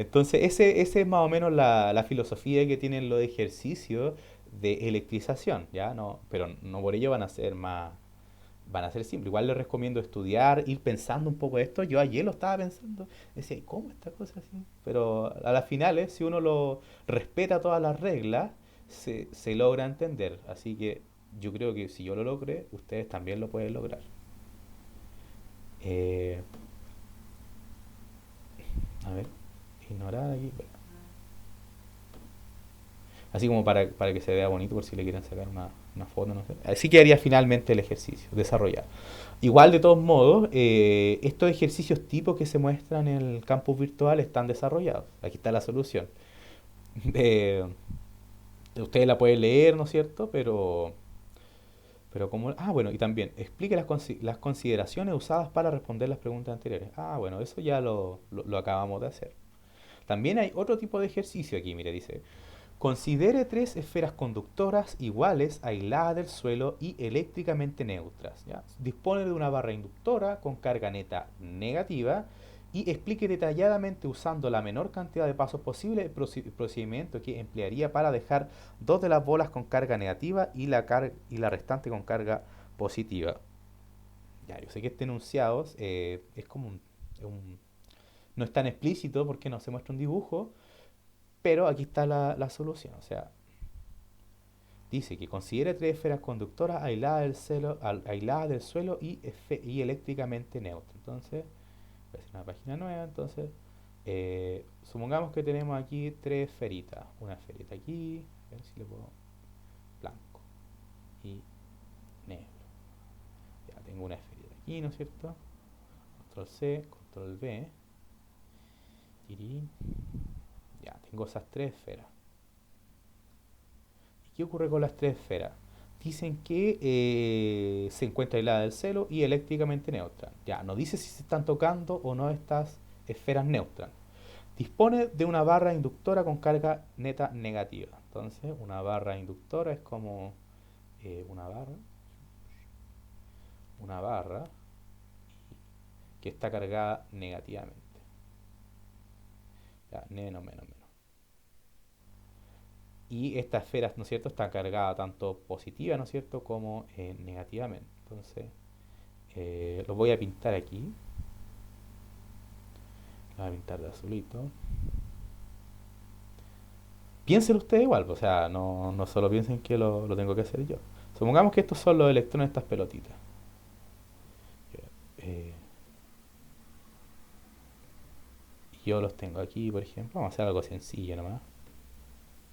Entonces, ese es más o menos la filosofía que tienen los ejercicios de electrización, ¿ya? No, pero no por ello van a ser simples. Igual les recomiendo estudiar, ir pensando un poco esto. Yo ayer lo estaba pensando, decía, "¿Y cómo esta cosa así?". Pero a las finales, si uno lo respeta todas las reglas, se logra entender. Así que yo creo que si yo lo logré, ustedes también lo pueden lograr. Eh, a ver, ignorar aquí. Bueno, así como para que se vea bonito por si le quieren sacar una foto, no sé. Así que haría finalmente el ejercicio, desarrollar. Igual de todos modos, estos ejercicios tipo que se muestran en el campus virtual están desarrollados. Aquí está la solución. Eh, ustedes la pueden leer, ¿no es cierto? Pero como... Ah, bueno, y también explique las consideraciones usadas para responder las preguntas anteriores. Ah, bueno, eso ya lo acabamos de hacer. También hay otro tipo de ejercicio aquí, mire, dice, considere tres esferas conductoras iguales, aisladas del suelo y eléctricamente neutras, ¿ya? Dispone de una barra inductora con carga neta negativa y explique detalladamente usando la menor cantidad de pasos posible el procedimiento que emplearía para dejar dos de las bolas con carga negativa y la restante con carga positiva. Ya, yo sé que este enunciado es como no es tan explícito porque no se muestra un dibujo, pero aquí está la solución. O sea, dice que considere tres esferas conductoras aisladas del suelo y eléctricamente neutras. Entonces, voy a hacer una página nueva. Entonces, supongamos que tenemos aquí tres esferitas. Una esferita aquí, a ver si le puedo. Blanco y negro. Ya tengo una esferita aquí, ¿no es cierto? Control C, control V. Tirín. Ya, tengo esas tres esferas. ¿Qué ocurre con las tres esferas? Dicen que se encuentra aislada del celo y eléctricamente neutra. Ya, no dice si se están tocando o no estas esferas neutras. Dispone de una barra inductora con carga neta negativa. Entonces, una barra inductora es como una barra que está cargada negativamente. Ya, menos, menos, menos. Y esta esfera, ¿no es cierto?, está cargada tanto positiva, ¿no es cierto?, como negativamente. Entonces, lo voy a pintar aquí. Lo voy a pintar de azulito. Piénsenlo ustedes igual, o sea, no solo piensen que lo tengo que hacer yo. Supongamos que estos son los electrones de estas pelotitas. Eh, y yo los tengo aquí, por ejemplo. Vamos a hacer algo sencillo nomás.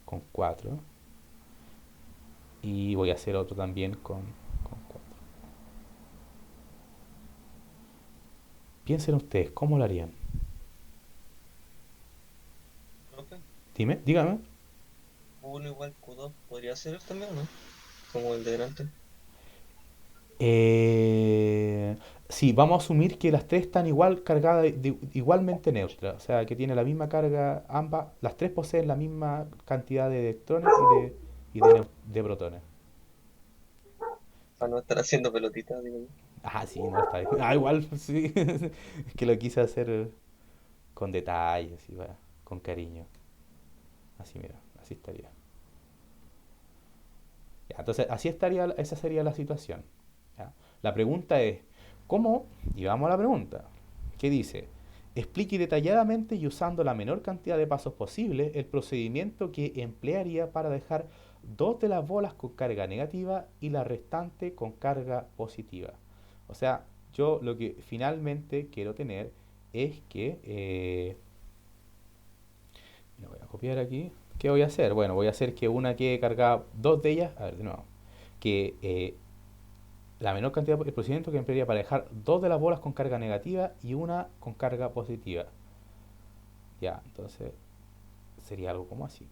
Con 4. Y voy a hacer otro también con 4. Piensen ustedes, ¿cómo lo harían? Profe, Dígame. Q1 igual Q2, ¿podría ser también o no? Como el de delante. Eh, sí, vamos a asumir que las tres están igual cargadas, igualmente neutras, o sea, que tiene la misma carga, ambas, las tres poseen la misma cantidad de electrones y de protones. Para no estar haciendo pelotitas, digo yo. Ah, sí, no, está bien. Ah, igual, sí, es que lo quise hacer con detalle, así, con cariño. Así, mira, así estaría. Ya, entonces, esa sería la situación. ¿Ya? La pregunta es, ¿cómo? Y vamos a la pregunta. ¿Qué dice? Explique detalladamente y usando la menor cantidad de pasos posible el procedimiento que emplearía para dejar dos de las bolas con carga negativa y la restante con carga positiva. O sea, yo lo que finalmente quiero tener es que... lo voy a copiar aquí. ¿Qué voy a hacer? Bueno, voy a hacer que una quede cargada, dos de ellas, a ver, de nuevo, que la menor cantidad, el procedimiento que emplearía para dejar dos de las bolas con carga negativa y una con carga positiva. Ya, entonces sería algo como así.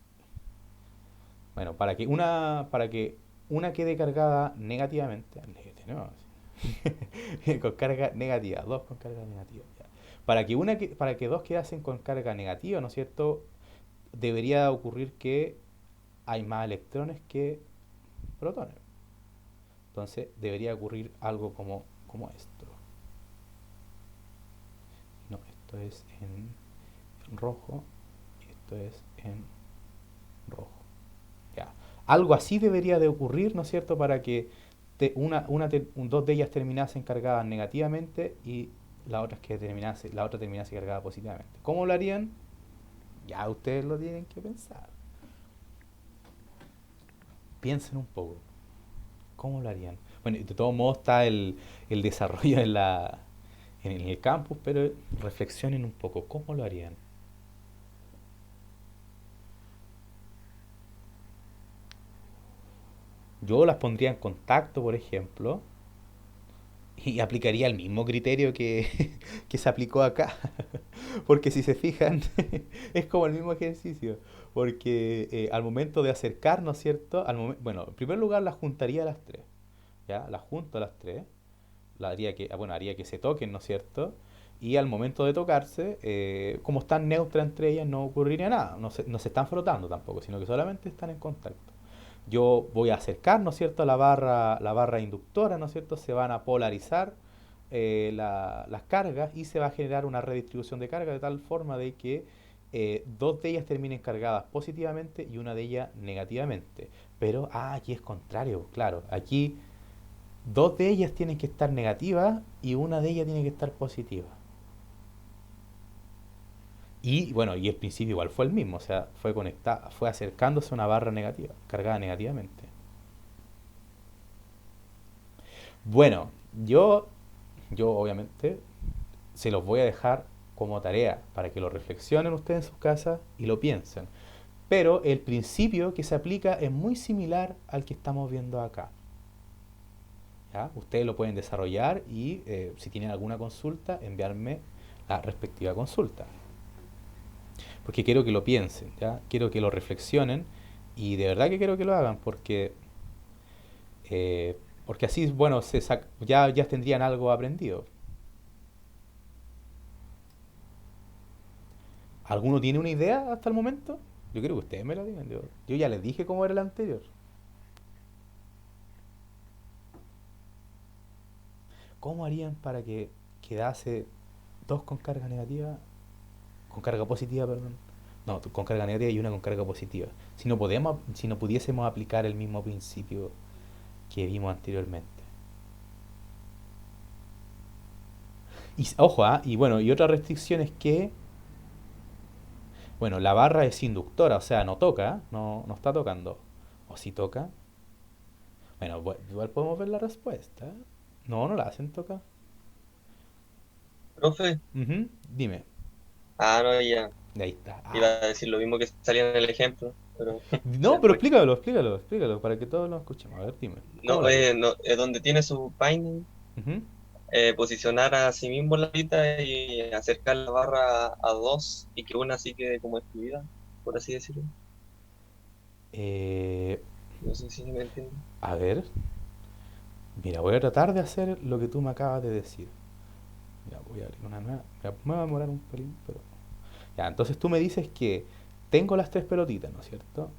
Bueno, para que una quede cargada negativamente, no, con carga negativa, dos con carga negativa. Ya. Para que dos quedasen con carga negativa, ¿no es cierto? Debería ocurrir que hay más electrones que protones. Entonces debería ocurrir algo como esto. No, esto es en rojo. esto es en rojo. Ya. Algo así debería de ocurrir, ¿no es cierto?, para que dos de ellas terminasen cargadas negativamente y la otra terminase cargada positivamente. ¿Cómo lo harían? Ya ustedes lo tienen que pensar. Piensen un poco. ¿Cómo lo harían? Bueno, de todos modos está el desarrollo en el campus, pero reflexionen un poco. ¿Cómo lo harían? Yo las pondría en contacto, por ejemplo, y aplicaría el mismo criterio que se aplicó acá. Porque si se fijan, es como el mismo ejercicio. Porque al momento de acercarnos, ¿cierto? Bueno, en primer lugar las juntaría a las tres. ¿Ya? Las junto a las tres. Haría que se toquen, ¿no es cierto? Y al momento de tocarse, como están neutras entre ellas, no ocurriría nada. No se están frotando tampoco, sino que solamente están en contacto. Yo voy a acercar, ¿no es cierto?, la barra inductora, ¿no es cierto? Se van a polarizar las cargas y se va a generar una redistribución de carga de tal forma de que dos de ellas terminen cargadas positivamente y una de ellas negativamente. Pero, aquí es contrario, claro. Aquí dos de ellas tienen que estar negativas y una de ellas tiene que estar positiva. Y bueno, y el principio igual fue el mismo, o sea, fue acercándose a una barra negativa, cargada negativamente. Bueno, yo obviamente se los voy a dejar como tarea para que lo reflexionen ustedes en sus casas y lo piensen. Pero el principio que se aplica es muy similar al que estamos viendo acá. ¿Ya? Ustedes lo pueden desarrollar y si tienen alguna consulta, enviarme la respectiva consulta. Porque quiero que lo piensen, ¿ya? Quiero que lo reflexionen y de verdad que quiero que lo hagan eh, porque así, bueno, ya tendrían algo aprendido. ¿Alguno tiene una idea hasta el momento? Yo quiero que ustedes me lo digan. Yo ya les dije cómo era el anterior. ¿Cómo harían para que quedase dos con carga negativa, con carga positiva, perdón? No, con carga negativa y una con carga positiva. Si no pudiésemos aplicar el mismo principio que vimos anteriormente. Y ojo, y bueno, y otra restricción es que, bueno, la barra es inductora, o sea, no toca, no está tocando. O si toca. Bueno, igual podemos ver la respuesta. No la hacen tocar. Profe, Ujú, dime. no, ya. Ahí está. Iba a decir lo mismo que salía en el ejemplo, pero No, ya pero fue. explícalo, para que todos lo escuchemos. A ver, dime. ¿Cómo lo No, harías? no, donde tiene su paine, Ujú. posicionar a sí mismo la varita y acercar la barra a dos y que una así quede como excluida, por así decirlo. Eh, No sé si me entienden. a ver. Mira, voy a tratar de hacer lo que tú me acabas de decir. Ya, voy a abrir una nueva. Me va a demorar un pelín, pero. Ya, entonces tú me dices que tengo las tres pelotitas, ¿no es cierto?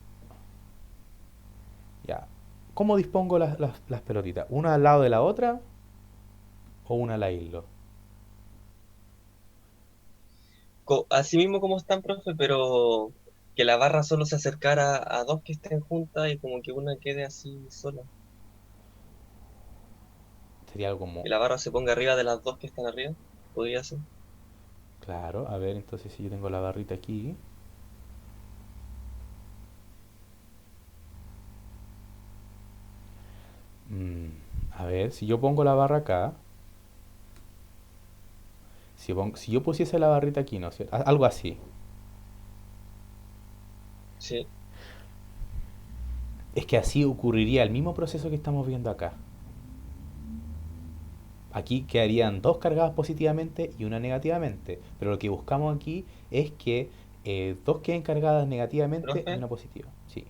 Ya. ¿Cómo dispongo las pelotitas? ¿Una al lado de la otra o una al aislo? Así mismo como están, profe, pero que la barra solo se acercara a dos que estén juntas y como que una quede así sola. Sería algo como. Que la barra se ponga arriba de las dos que están arriba, podría ser. Claro, a ver, entonces si yo tengo la barrita aquí. mm, a ver, si yo pongo la barra acá. Si yo pusiese la barrita aquí, ¿no es cierto? Algo así. Sí. Es que así ocurriría el mismo proceso que estamos viendo acá. Aquí quedarían dos cargadas positivamente y una negativamente. Pero lo que buscamos aquí es que dos queden cargadas negativamente y Profe, una positiva. Sí.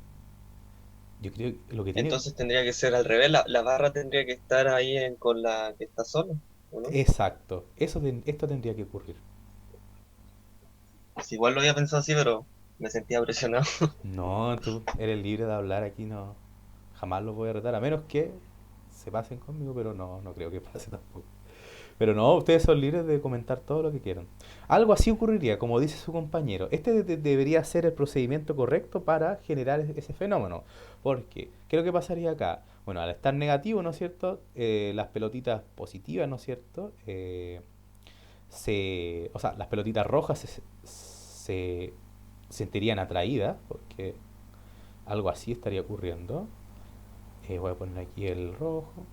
Yo creo que lo que tiene. entonces tendría que ser al revés, la barra tendría que estar ahí con la que está sola, ¿o no? Exacto. Esto tendría que ocurrir. Pues igual lo había pensado así, pero me sentía presionado. No, tú eres libre de hablar aquí, no. Jamás lo voy a retar, a menos que se pasen conmigo, pero no creo que pase tampoco. Pero no, ustedes son libres de comentar todo lo que quieran. Algo así ocurriría, como dice su compañero. Este debería ser el procedimiento correcto para generar ese fenómeno. Porque, ¿qué es lo que pasaría acá? Bueno, al estar negativo, ¿no es cierto? Las pelotitas positivas, ¿no es cierto? O sea, las pelotitas rojas se sentirían atraídas, porque algo así estaría ocurriendo. Voy a poner aquí el rojo,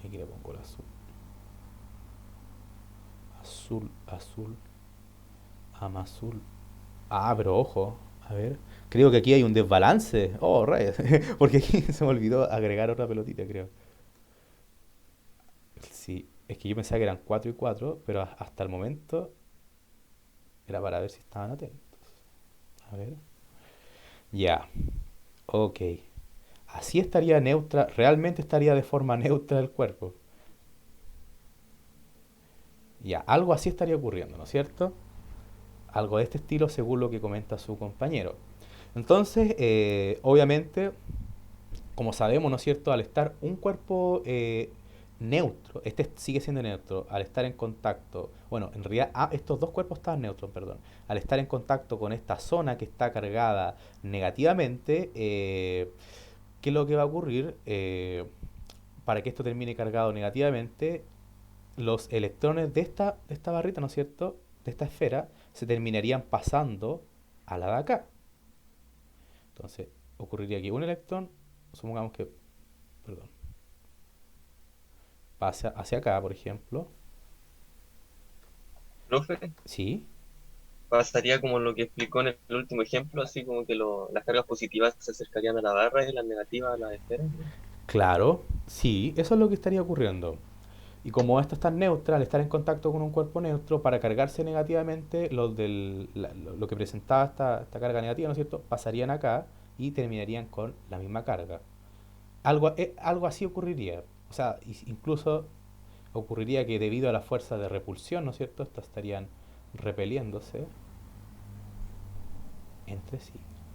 y aquí le pongo el azul. Azul, azul, amazul. Ah, pero ojo, a ver. Creo que aquí hay un desbalance. Oh, rayos. Porque aquí se me olvidó agregar otra pelotita, creo. Sí, es que yo pensaba que eran 4 y 4, pero hasta el momento era para ver si estaban atentos. A ver. Ya, ok. Así estaría neutra, realmente estaría de forma neutra el cuerpo. Ya, algo así estaría ocurriendo, ¿no es cierto? Algo de este estilo según lo que comenta su compañero. Entonces, obviamente, como sabemos, ¿no es cierto? Al estar un cuerpo neutro, este sigue siendo neutro, al estar en contacto, bueno, en realidad estos dos cuerpos estaban neutros, perdón, al estar en contacto con esta zona que está cargada negativamente, ¿qué es lo que va a ocurrir? Para que esto termine cargado negativamente, los electrones de esta barrita, ¿no es cierto? De esta esfera, se terminarían pasando a la de acá. Entonces, ocurriría que un electrón, supongamos que, perdón, pasa hacia acá, por ejemplo. Profe, Sí, pasaría como lo que explicó en el último ejemplo, así como que las cargas positivas se acercarían a la barra y las negativas a la esfera, ¿no? claro, sí, eso es lo que estaría ocurriendo. Y como esto está neutral, al estar en contacto con un cuerpo neutro, para cargarse negativamente, lo que presentaba esta carga negativa, ¿no es cierto?, pasarían acá y terminarían con la misma carga. Algo así ocurriría. O sea, incluso ocurriría que debido a la fuerza de repulsión, ¿no es cierto?, estas estarían repeliéndose entre sí.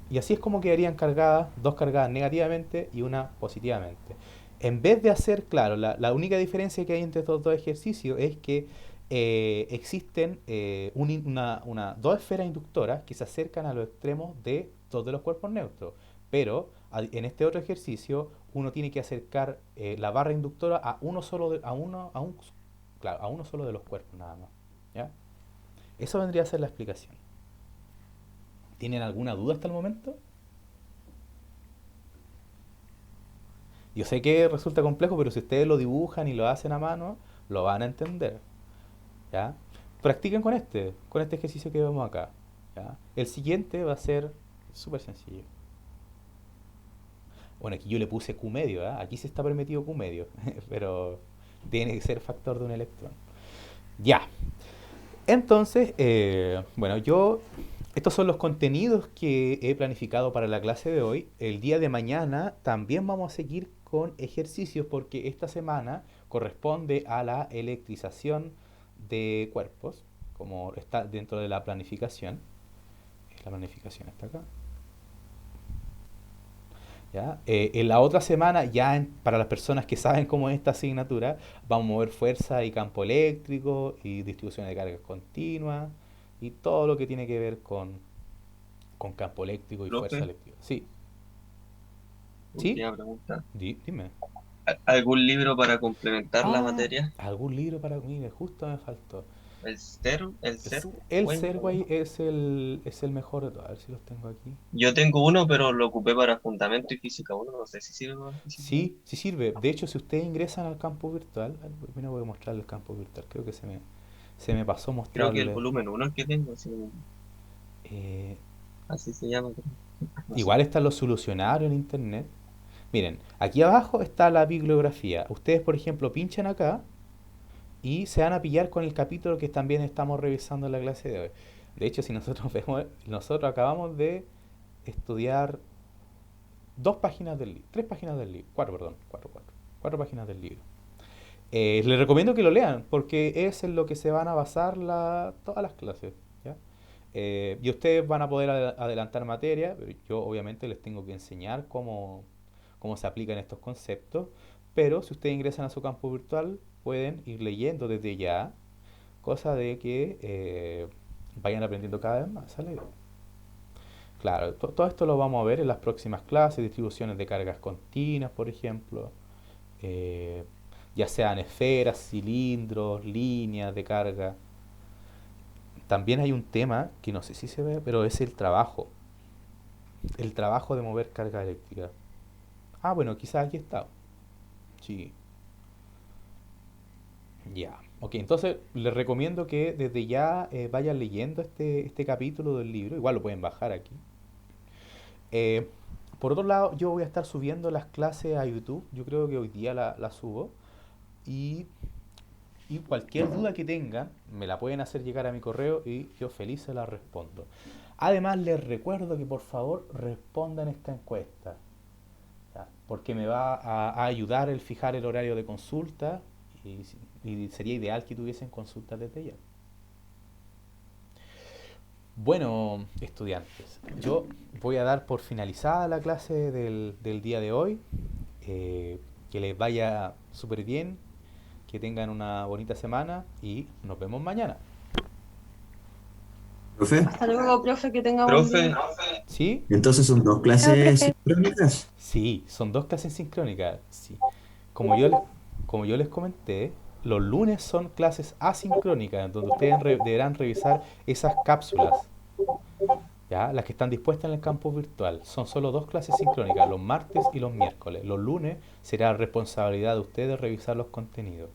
Y así es como quedarían cargadas, dos cargadas negativamente y una positivamente. En vez de hacer, claro, la única diferencia que hay entre estos dos ejercicios es que existen dos esferas inductoras que se acercan a los extremos de dos de los cuerpos neutros. Pero en este otro ejercicio uno tiene que acercar la barra inductora a uno solo claro, a uno solo de los cuerpos nada más. ¿Ya? Eso vendría a ser la explicación. ¿Tienen alguna duda hasta el momento? Yo sé que resulta complejo, pero si ustedes lo dibujan y lo hacen a mano, lo van a entender. ¿Ya? Practiquen con este ejercicio que vemos acá. ¿Ya? El siguiente va a ser súper sencillo. Bueno, aquí yo le puse Q medio, ¿eh? Aquí sí está permitido Q medio, pero tiene que ser factor de un electrón. Ya. Entonces, bueno, estos son los contenidos que he planificado para la clase de hoy. El día de mañana también vamos a seguir con ejercicios porque esta semana corresponde a la electrización de cuerpos, como está dentro de la planificación. La planificación está acá. ¿Ya? En la otra semana, para las personas que saben cómo es esta asignatura, vamos a mover fuerza y campo eléctrico y distribución de cargas continuas y todo lo que tiene que ver con campo eléctrico y fuerza Profe, eléctrica. Sí, sí, última pregunta. dime. ¿Algún libro para complementar la Ah, materia? algún libro para mí, justo me faltó. El Es- CERU, El bueno, Serway es el mejor de todos. A ver si los tengo aquí. yo tengo uno, pero lo ocupé para fundamento y física uno, no sé si sirve para física uno. Sí, sí sirve. De hecho, si ustedes ingresan al campo virtual, bueno, voy a mostrarles el campo virtual. Creo que se me pasó Creo que el mostrarle. volumen uno es el que tengo, eh, así se llama, creo. No sé. Igual están los solucionarios en internet. Miren, aquí abajo está la bibliografía. Ustedes, por ejemplo, pinchan acá y se van a pillar con el capítulo que también estamos revisando en la clase de hoy. De hecho, si nosotros vemos, nosotros acabamos de estudiar 2 páginas del libro, 3 páginas del libro, 4, perdón, 4 páginas del libro. Les recomiendo que lo lean porque es en lo que se van a basar todas las clases. ¿Ya? Y ustedes van a poder adelantar materia, pero yo obviamente les tengo que enseñar cómo se aplican estos conceptos, pero si ustedes ingresan a su campo virtual, pueden ir leyendo desde ya, cosa de que vayan aprendiendo cada vez más a leer. Claro, todo esto lo vamos a ver en las próximas clases, distribuciones de cargas continuas, por ejemplo, eh, ya sean esferas, cilindros, líneas de carga. También hay un tema que no sé si se ve, pero es el trabajo de mover carga eléctrica. Ah, bueno, quizás aquí está. Sí, ya. Ok, entonces les recomiendo que desde ya vayan leyendo este capítulo del libro. Igual lo pueden bajar aquí. Eh, por otro lado, yo voy a estar subiendo las clases a YouTube. Yo creo que hoy día la subo. Y, y cualquier duda que tengan, me la pueden hacer llegar a mi correo y yo feliz se la respondo. Además, les recuerdo que por favor respondan esta encuesta, ¿ya? Porque me va a ayudar el fijar el horario de consulta y sería ideal que tuviesen consultas desde ya. Bueno, estudiantes, yo voy a dar por finalizada la clase del día de hoy. Que les vaya súper bien, que tengan una bonita semana y nos vemos mañana. Profe, Hasta luego, profe, que tenga buen Profe, día. ¿Sí? entonces son dos Chao, clases profe. sincrónicas. Sí, son dos clases sincrónicas. Sí. Como yo les, como yo les comenté, los lunes son clases asincrónicas, donde ustedes deberán revisar esas cápsulas, ¿ya? Las que están dispuestas en el campus virtual. Son solo dos clases sincrónicas, los martes y los miércoles. Los lunes será responsabilidad de ustedes revisar los contenidos.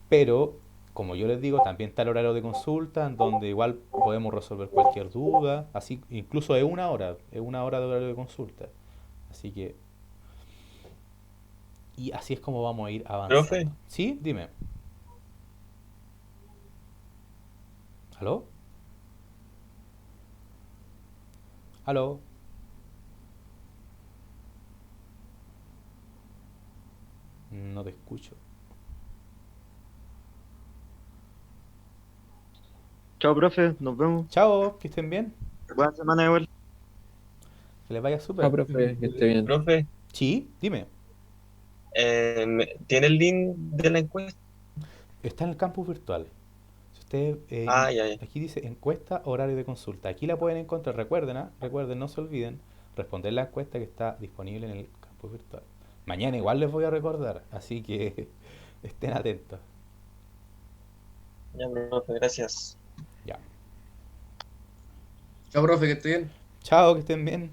Pero, como yo les digo, también está el horario de consulta, en donde igual podemos resolver cualquier duda. Así, incluso es una hora de horario de consulta. Así que, y así es como vamos a ir profe, avanzando. ¿Sí? Dime. ¿Aló? ¿Aló? No te escucho. Chao, profe, nos vemos. Chao, que estén bien. Buena semana igual. Que les vaya Chao, súper. profe, que esté bien. profe, Sí, dime. ¿tiene el link de la encuesta? Está en el campus virtual. Si ustedes, Ah, ya, ya. aquí dice encuesta, horario de consulta. Aquí la pueden encontrar. Recuerden, ¿ah? Recuerden, no se olviden responder la encuesta que está disponible en el campus virtual. Mañana igual les voy a recordar, así que estén atentos. Ya, profe, gracias. Ya. Chao, profe, que esté bien. Chao, que estén bien.